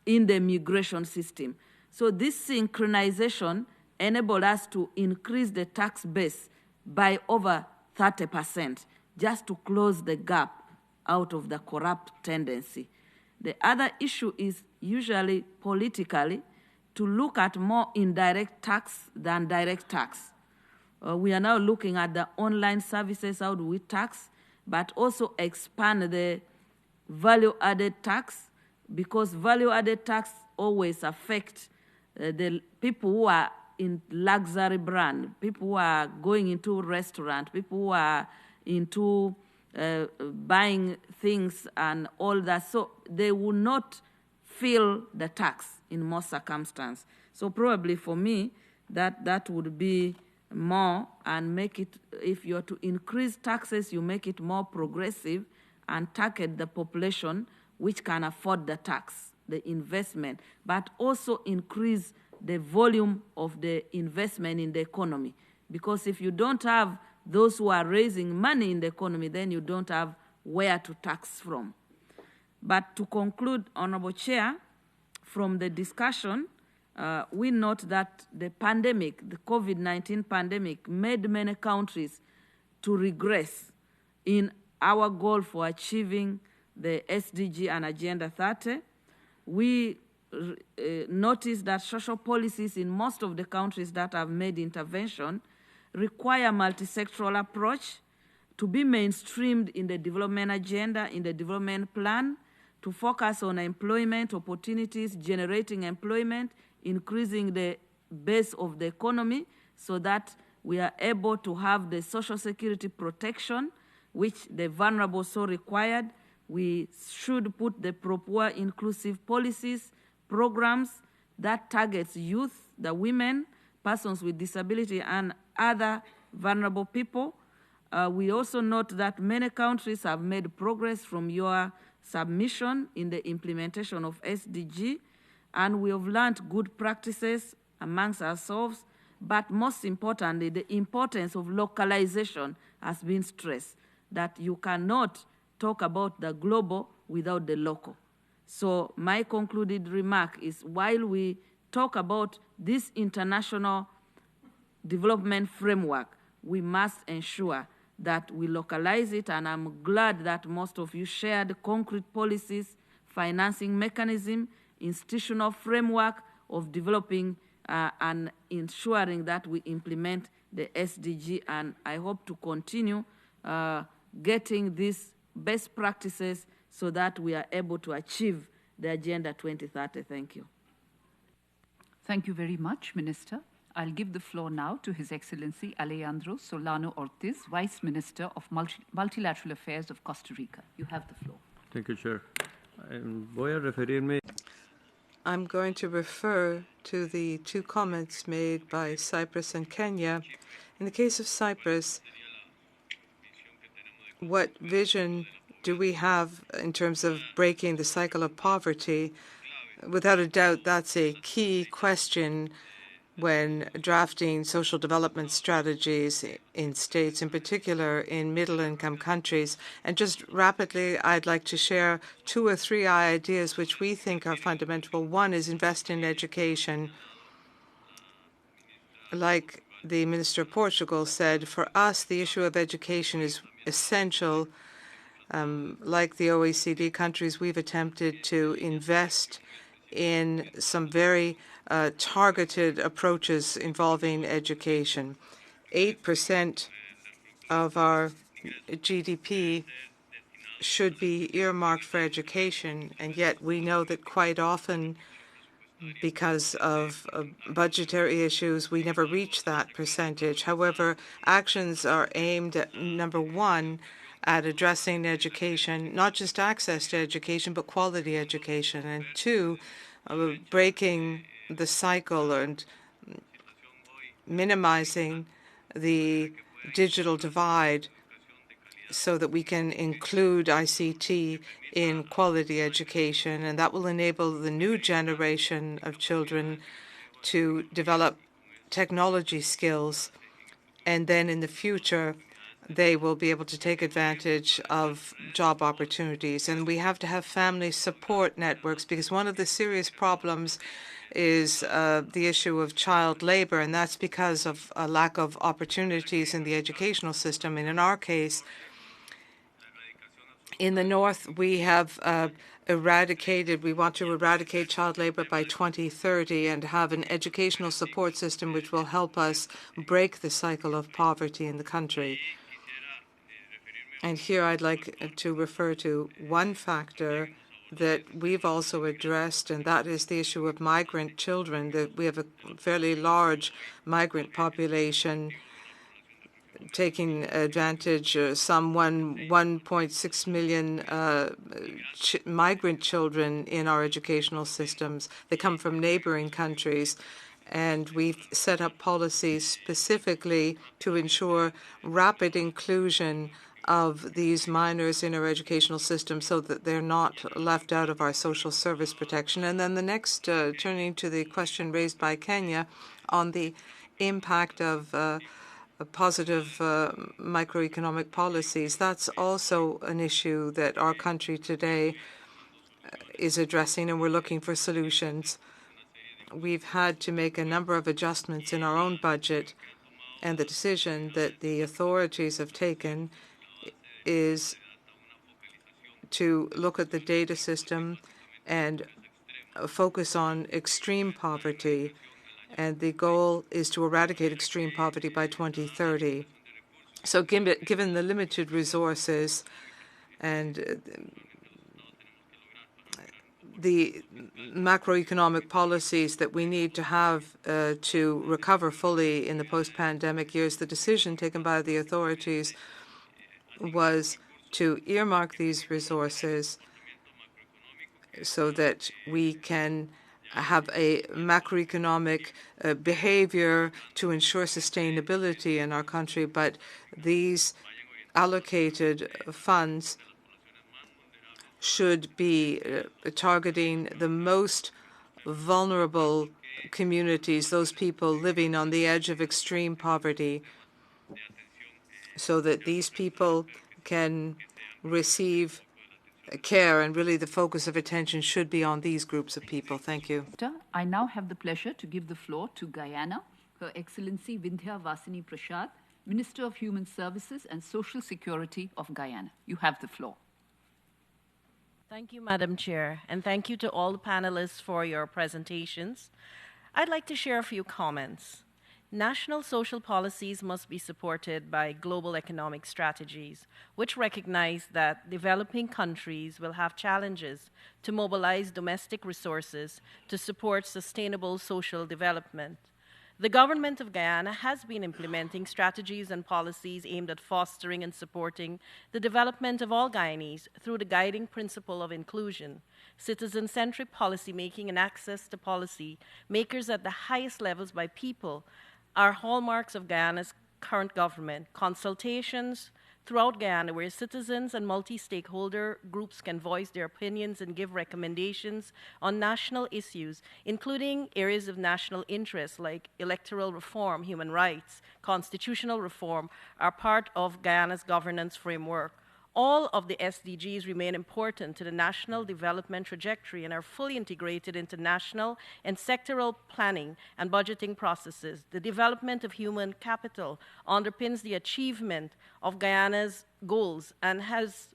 in the migration system. So this synchronization enabled us to increase the tax base by over 30%, just to close the gap out of the corrupt tendency. The other issue is usually politically to look at more indirect tax than direct tax. We are now looking at the online services, how do we tax, but also expand the value-added tax, because value-added tax always affects the people who are in luxury brand, people who are going into restaurant, people who are into buying things and all that. So they will not feel the tax in most circumstances. So probably for me, that would be more, and make it, if you're to increase taxes, you make it more progressive and target the population which can afford the tax, the investment, but also increase the volume of the investment in the economy. Because if you don't have those who are raising money in the economy, then you don't have where to tax from. But to conclude, Honorable Chair, from the discussion, we note that the pandemic, the COVID-19 pandemic, made many countries to regress in our goal for achieving the SDG and Agenda 30. We notice that social policies in most of the countries that have made intervention require multi-sectoral approach to be mainstreamed in the development agenda, in the development plan, to focus on employment opportunities, generating employment, increasing the base of the economy so that we are able to have the social security protection which the vulnerable so required. We should put the proper inclusive policies, programs that targets youth, the women, persons with disability, and other vulnerable people. We also note that many countries have made progress from your submission in the implementation of SDG, and we have learned good practices amongst ourselves, but most importantly, the importance of localization has been stressed, that you cannot talk about the global without the local. So my concluded remark is, while we talk about this international development framework, we must ensure that we localize it, and I'm glad that most of you shared concrete policies, financing mechanism, institutional framework of developing and ensuring that we implement the SDG, and I hope to continue getting these best practices so that we are able to achieve the Agenda 2030. Thank you. Thank you very much, Minister. I'll give the floor now to His Excellency Alejandro Solano Ortiz, Vice Minister of Multilateral Affairs of Costa Rica. You have the floor. Thank you, Chair. I'm going to refer to the two comments made by Cyprus and Kenya. In the case of Cyprus, what vision do we have in terms of breaking the cycle of poverty? Without a doubt, that's a key question when drafting social development strategies in states, in particular in middle-income countries. And just rapidly, I'd like to share 2 or 3 ideas which we think are fundamental. One is invest in education. Like the Minister of Portugal said, for us, the issue of education is essential. Like the OECD countries, we've attempted to invest in some very targeted approaches involving education. 8% of our GDP should be earmarked for education, and yet we know that quite often, because of budgetary issues, we never reach that percentage. However, actions are aimed at, number one, at addressing education, not just access to education, but quality education, and two, breaking the cycle and minimizing the digital divide so that we can include ICT in quality education, and that will enable the new generation of children to develop technology skills, and then in the future they will be able to take advantage of job opportunities. And we have to have family support networks, because one of the serious problems is the issue of child labor, and that's because of a lack of opportunities in the educational system. And in our case, in the North, we have we want to eradicate child labor by 2030 and have an educational support system which will help us break the cycle of poverty in the country. And here I'd like to refer to one factor that we've also addressed, and that is the issue of migrant children. That we have a fairly large migrant population, taking advantage of some 1.6 million migrant children in our educational systems. They come from neighboring countries, and we've set up policies specifically to ensure rapid inclusion of these minors in our educational system so that they're not left out of our social service protection. And then the next, turning to the question raised by Kenya on the impact of positive macroeconomic policies, that's also an issue that our country today is addressing, and we're looking for solutions. We've had to make a number of adjustments in our own budget, and the decision that the authorities have taken is to look at the data system and focus on extreme poverty, and the goal is to eradicate extreme poverty by 2030. So given the limited resources and the macroeconomic policies that we need to have to recover fully in the post-pandemic years, the decision taken by the authorities was to earmark these resources so that we can have a macroeconomic behavior to ensure sustainability in our country. But these allocated funds should be targeting the most vulnerable communities, those people living on the edge of extreme poverty, so that these people can receive care, and really the focus of attention should be on these groups of people. Thank you. I now have the pleasure to give the floor to Guyana, Her Excellency Vindhya Vasini Prasad, Minister of Human Services and Social Security of Guyana. You have the floor. Thank you, Madam Chair, and thank you to all the panelists for your presentations. I'd like to share a few comments. National social policies must be supported by global economic strategies, which recognize that developing countries will have challenges to mobilize domestic resources to support sustainable social development. The government of Guyana has been implementing strategies and policies aimed at fostering and supporting the development of all Guyanese through the guiding principle of inclusion, citizen-centric policymaking, and access to policy makers at the highest levels by people are hallmarks of Guyana's current government. Consultations throughout Guyana where citizens and multi-stakeholder groups can voice their opinions and give recommendations on national issues, including areas of national interest like electoral reform, human rights, constitutional reform, are part of Guyana's governance framework. All of the SDGs remain important to the national development trajectory and are fully integrated into national and sectoral planning and budgeting processes. The development of human capital underpins the achievement of Guyana's goals, and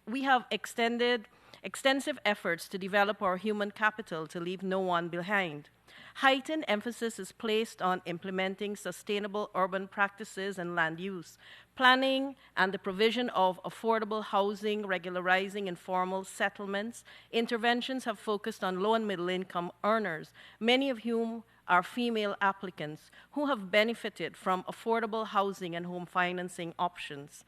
we have extended extensive efforts to develop our human capital to leave no one behind. Heightened emphasis is placed on implementing sustainable urban practices and land use, planning and the provision of affordable housing, regularizing informal settlements. Interventions have focused on low and middle income earners, many of whom are female applicants who have benefited from affordable housing and home financing options.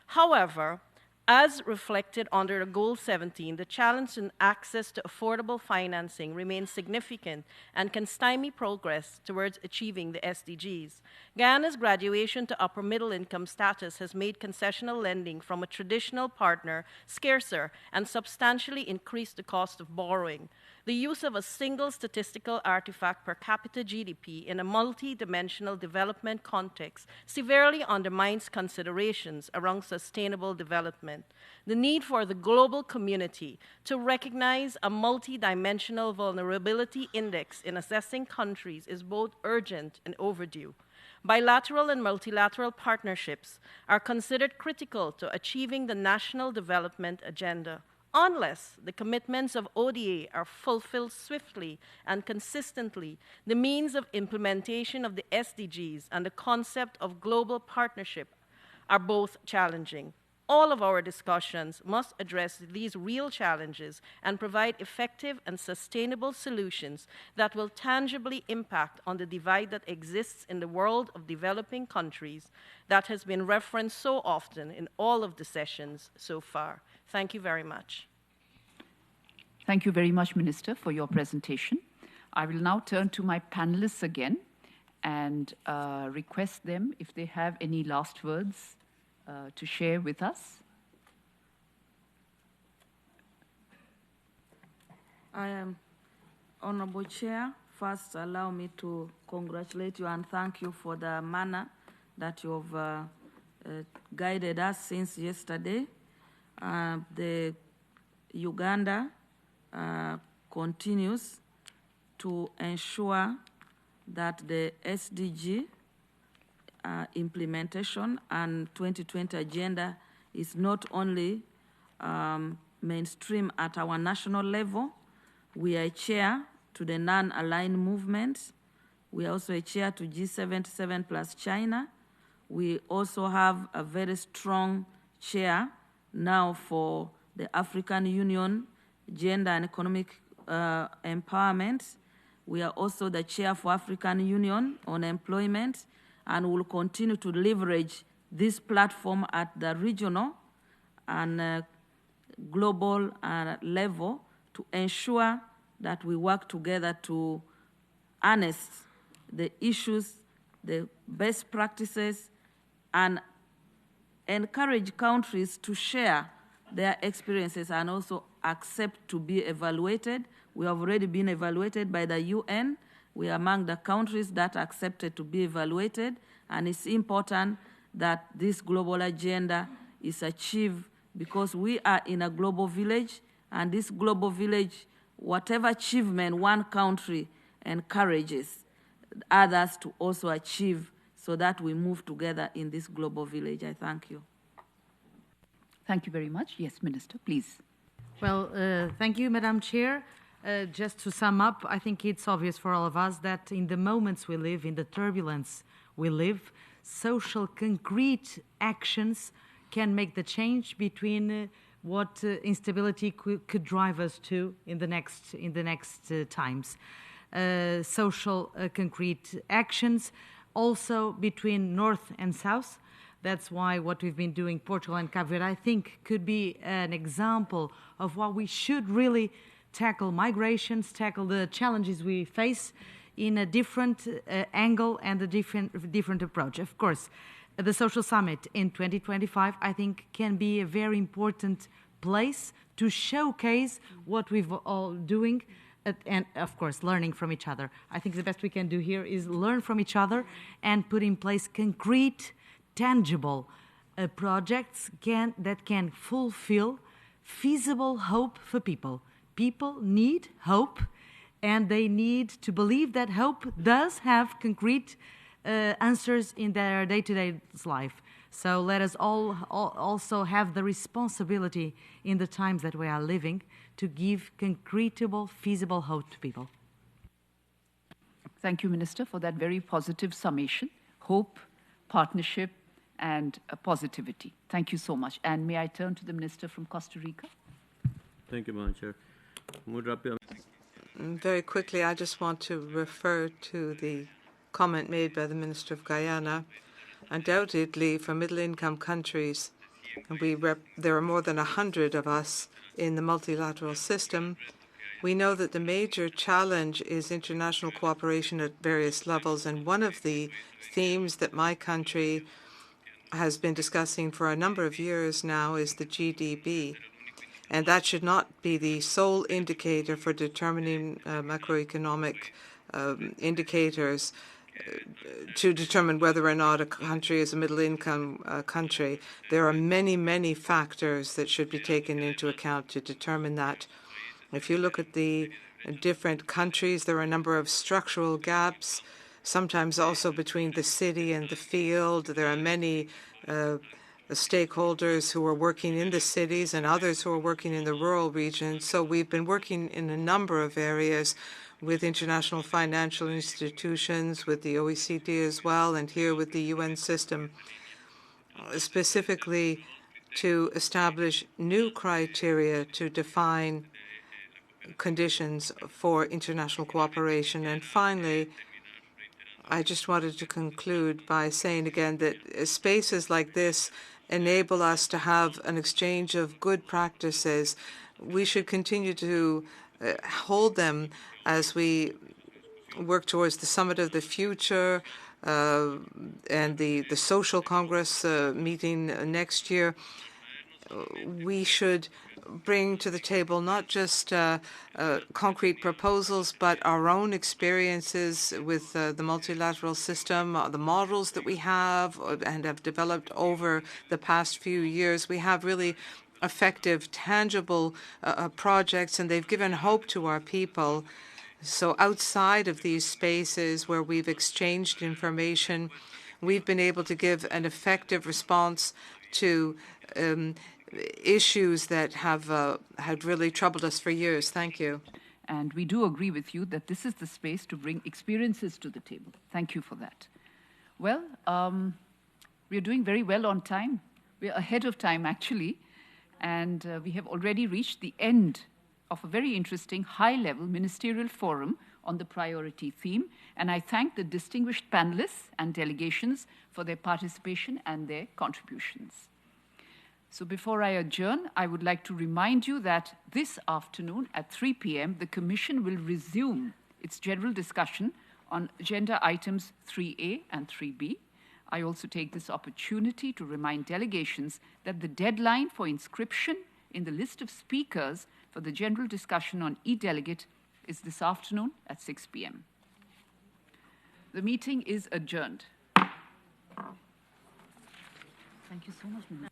However, as reflected under Goal 17, the challenge in access to affordable financing remains significant and can stymie progress towards achieving the SDGs. Guyana's graduation to upper middle income status has made concessional lending from a traditional partner scarcer and substantially increased the cost of borrowing. The use of a single statistical artifact per capita GDP in a multi-dimensional development context severely undermines considerations around sustainable development. The need for the global community to recognize a multi-dimensional vulnerability index in assessing countries is both urgent and overdue. Bilateral and multilateral partnerships are considered critical to achieving the national development agenda. Unless the commitments of ODA are fulfilled swiftly and consistently, the means of implementation of the SDGs and the concept of global partnership are both challenging. All of our discussions must address these real challenges and provide effective and sustainable solutions that will tangibly impact on the divide that exists in the world of developing countries that has been referenced so often in all of the sessions so far. Thank you very much. Thank you very much, Minister, for your presentation. I will now turn to my panelists again and request them if they have any last words to share with us. I am Honorable Chair. First, allow me to congratulate you and thank you for the manner that you have guided us since yesterday. The Uganda continues to ensure that the SDG implementation and 2020 agenda is not only mainstream at our national level. We are a chair to the non-aligned movement. We are also a chair to G77 plus China. We also have a very strong chair now for the African Union Gender and Economic Empowerment. We are also the chair for African Union on employment, and will continue to leverage this platform at the regional and global level to ensure that we work together to harness the issues, the best practices, and encourage countries to share their experiences and also accept to be evaluated. We have already been evaluated by the UN. We are among the countries that accepted to be evaluated, and it's important that this global agenda is achieved because we are in a global village, and this global village, whatever achievement one country encourages others to also achieve so that we move together in this global village. I thank you. Thank you very much. Yes, Minister, please. Well, thank you, Madam Chair. Just to sum up, I think it's obvious for all of us that in the moments we live, in the turbulence we live, social concrete actions can make the change between what instability could drive us to in the next times. Social concrete actions also between North and South. That's why what we've been doing, Portugal and Cabo Verde, I think could be an example of what we should really tackle migrations, tackle the challenges we face in a different angle and a different approach. Of course, the Social Summit in 2025, I think, can be a very important place to showcase what we've all doing and, of course, learning from each other. I think the best we can do here is learn from each other and put in place concrete, tangible projects that can fulfill feasible hope for people. People need hope, and they need to believe that hope does have concrete answers in their day-to-day life. So let us all also have the responsibility in the times that we are living to give concretable, feasible hope to people. Thank you, Minister, for that very positive summation. Hope, partnership, and positivity. Thank you so much. And may I turn to the Minister from Costa Rica? Thank you, Madam Chair. Very quickly, I just want to refer to the comment made by the Minister of Guyana. Undoubtedly, for middle-income countries, there are more than 100 of us in the multilateral system. We know that the major challenge is international cooperation at various levels, and one of the themes that my country has been discussing for a number of years now is the GDP. And that should not be the sole indicator for determining macroeconomic indicators to determine whether or not a country is a middle-income country. There are many, many factors that should be taken into account to determine that. If you look at the different countries, there are a number of structural gaps, sometimes also between the city and the field. There are many stakeholders who are working in the cities and others who are working in the rural regions. So we've been working in a number of areas with international financial institutions, with the OECD as well, and here with the UN system, specifically to establish new criteria to define conditions for international cooperation. And finally, I just wanted to conclude by saying again that spaces like this enable us to have an exchange of good practices. We should continue to hold them as we work towards the Summit of the Future and the Social Congress meeting next year. We should bring to the table not just concrete proposals, but our own experiences with the multilateral system, the models that we have and have developed over the past few years. We have really effective, tangible projects, and they've given hope to our people. So outside of these spaces where we've exchanged information, we've been able to give an effective response to issues that have had really troubled us for years. Thank you. And we do agree with you that this is the space to bring experiences to the table. Thank you for that. Well, we're doing very well on time. We're ahead of time, actually. And we have already reached the end of a very interesting high-level ministerial forum on the priority theme. And I thank the distinguished panelists and delegations for their participation and their contributions. So before I adjourn, I would like to remind you that this afternoon at 3 p.m., the Commission will resume its general discussion on agenda items 3A and 3B. I also take this opportunity to remind delegations that the deadline for inscription in the list of speakers for the general discussion on e-delegate is this afternoon at 6 p.m. The meeting is adjourned. Thank you so much, Minister.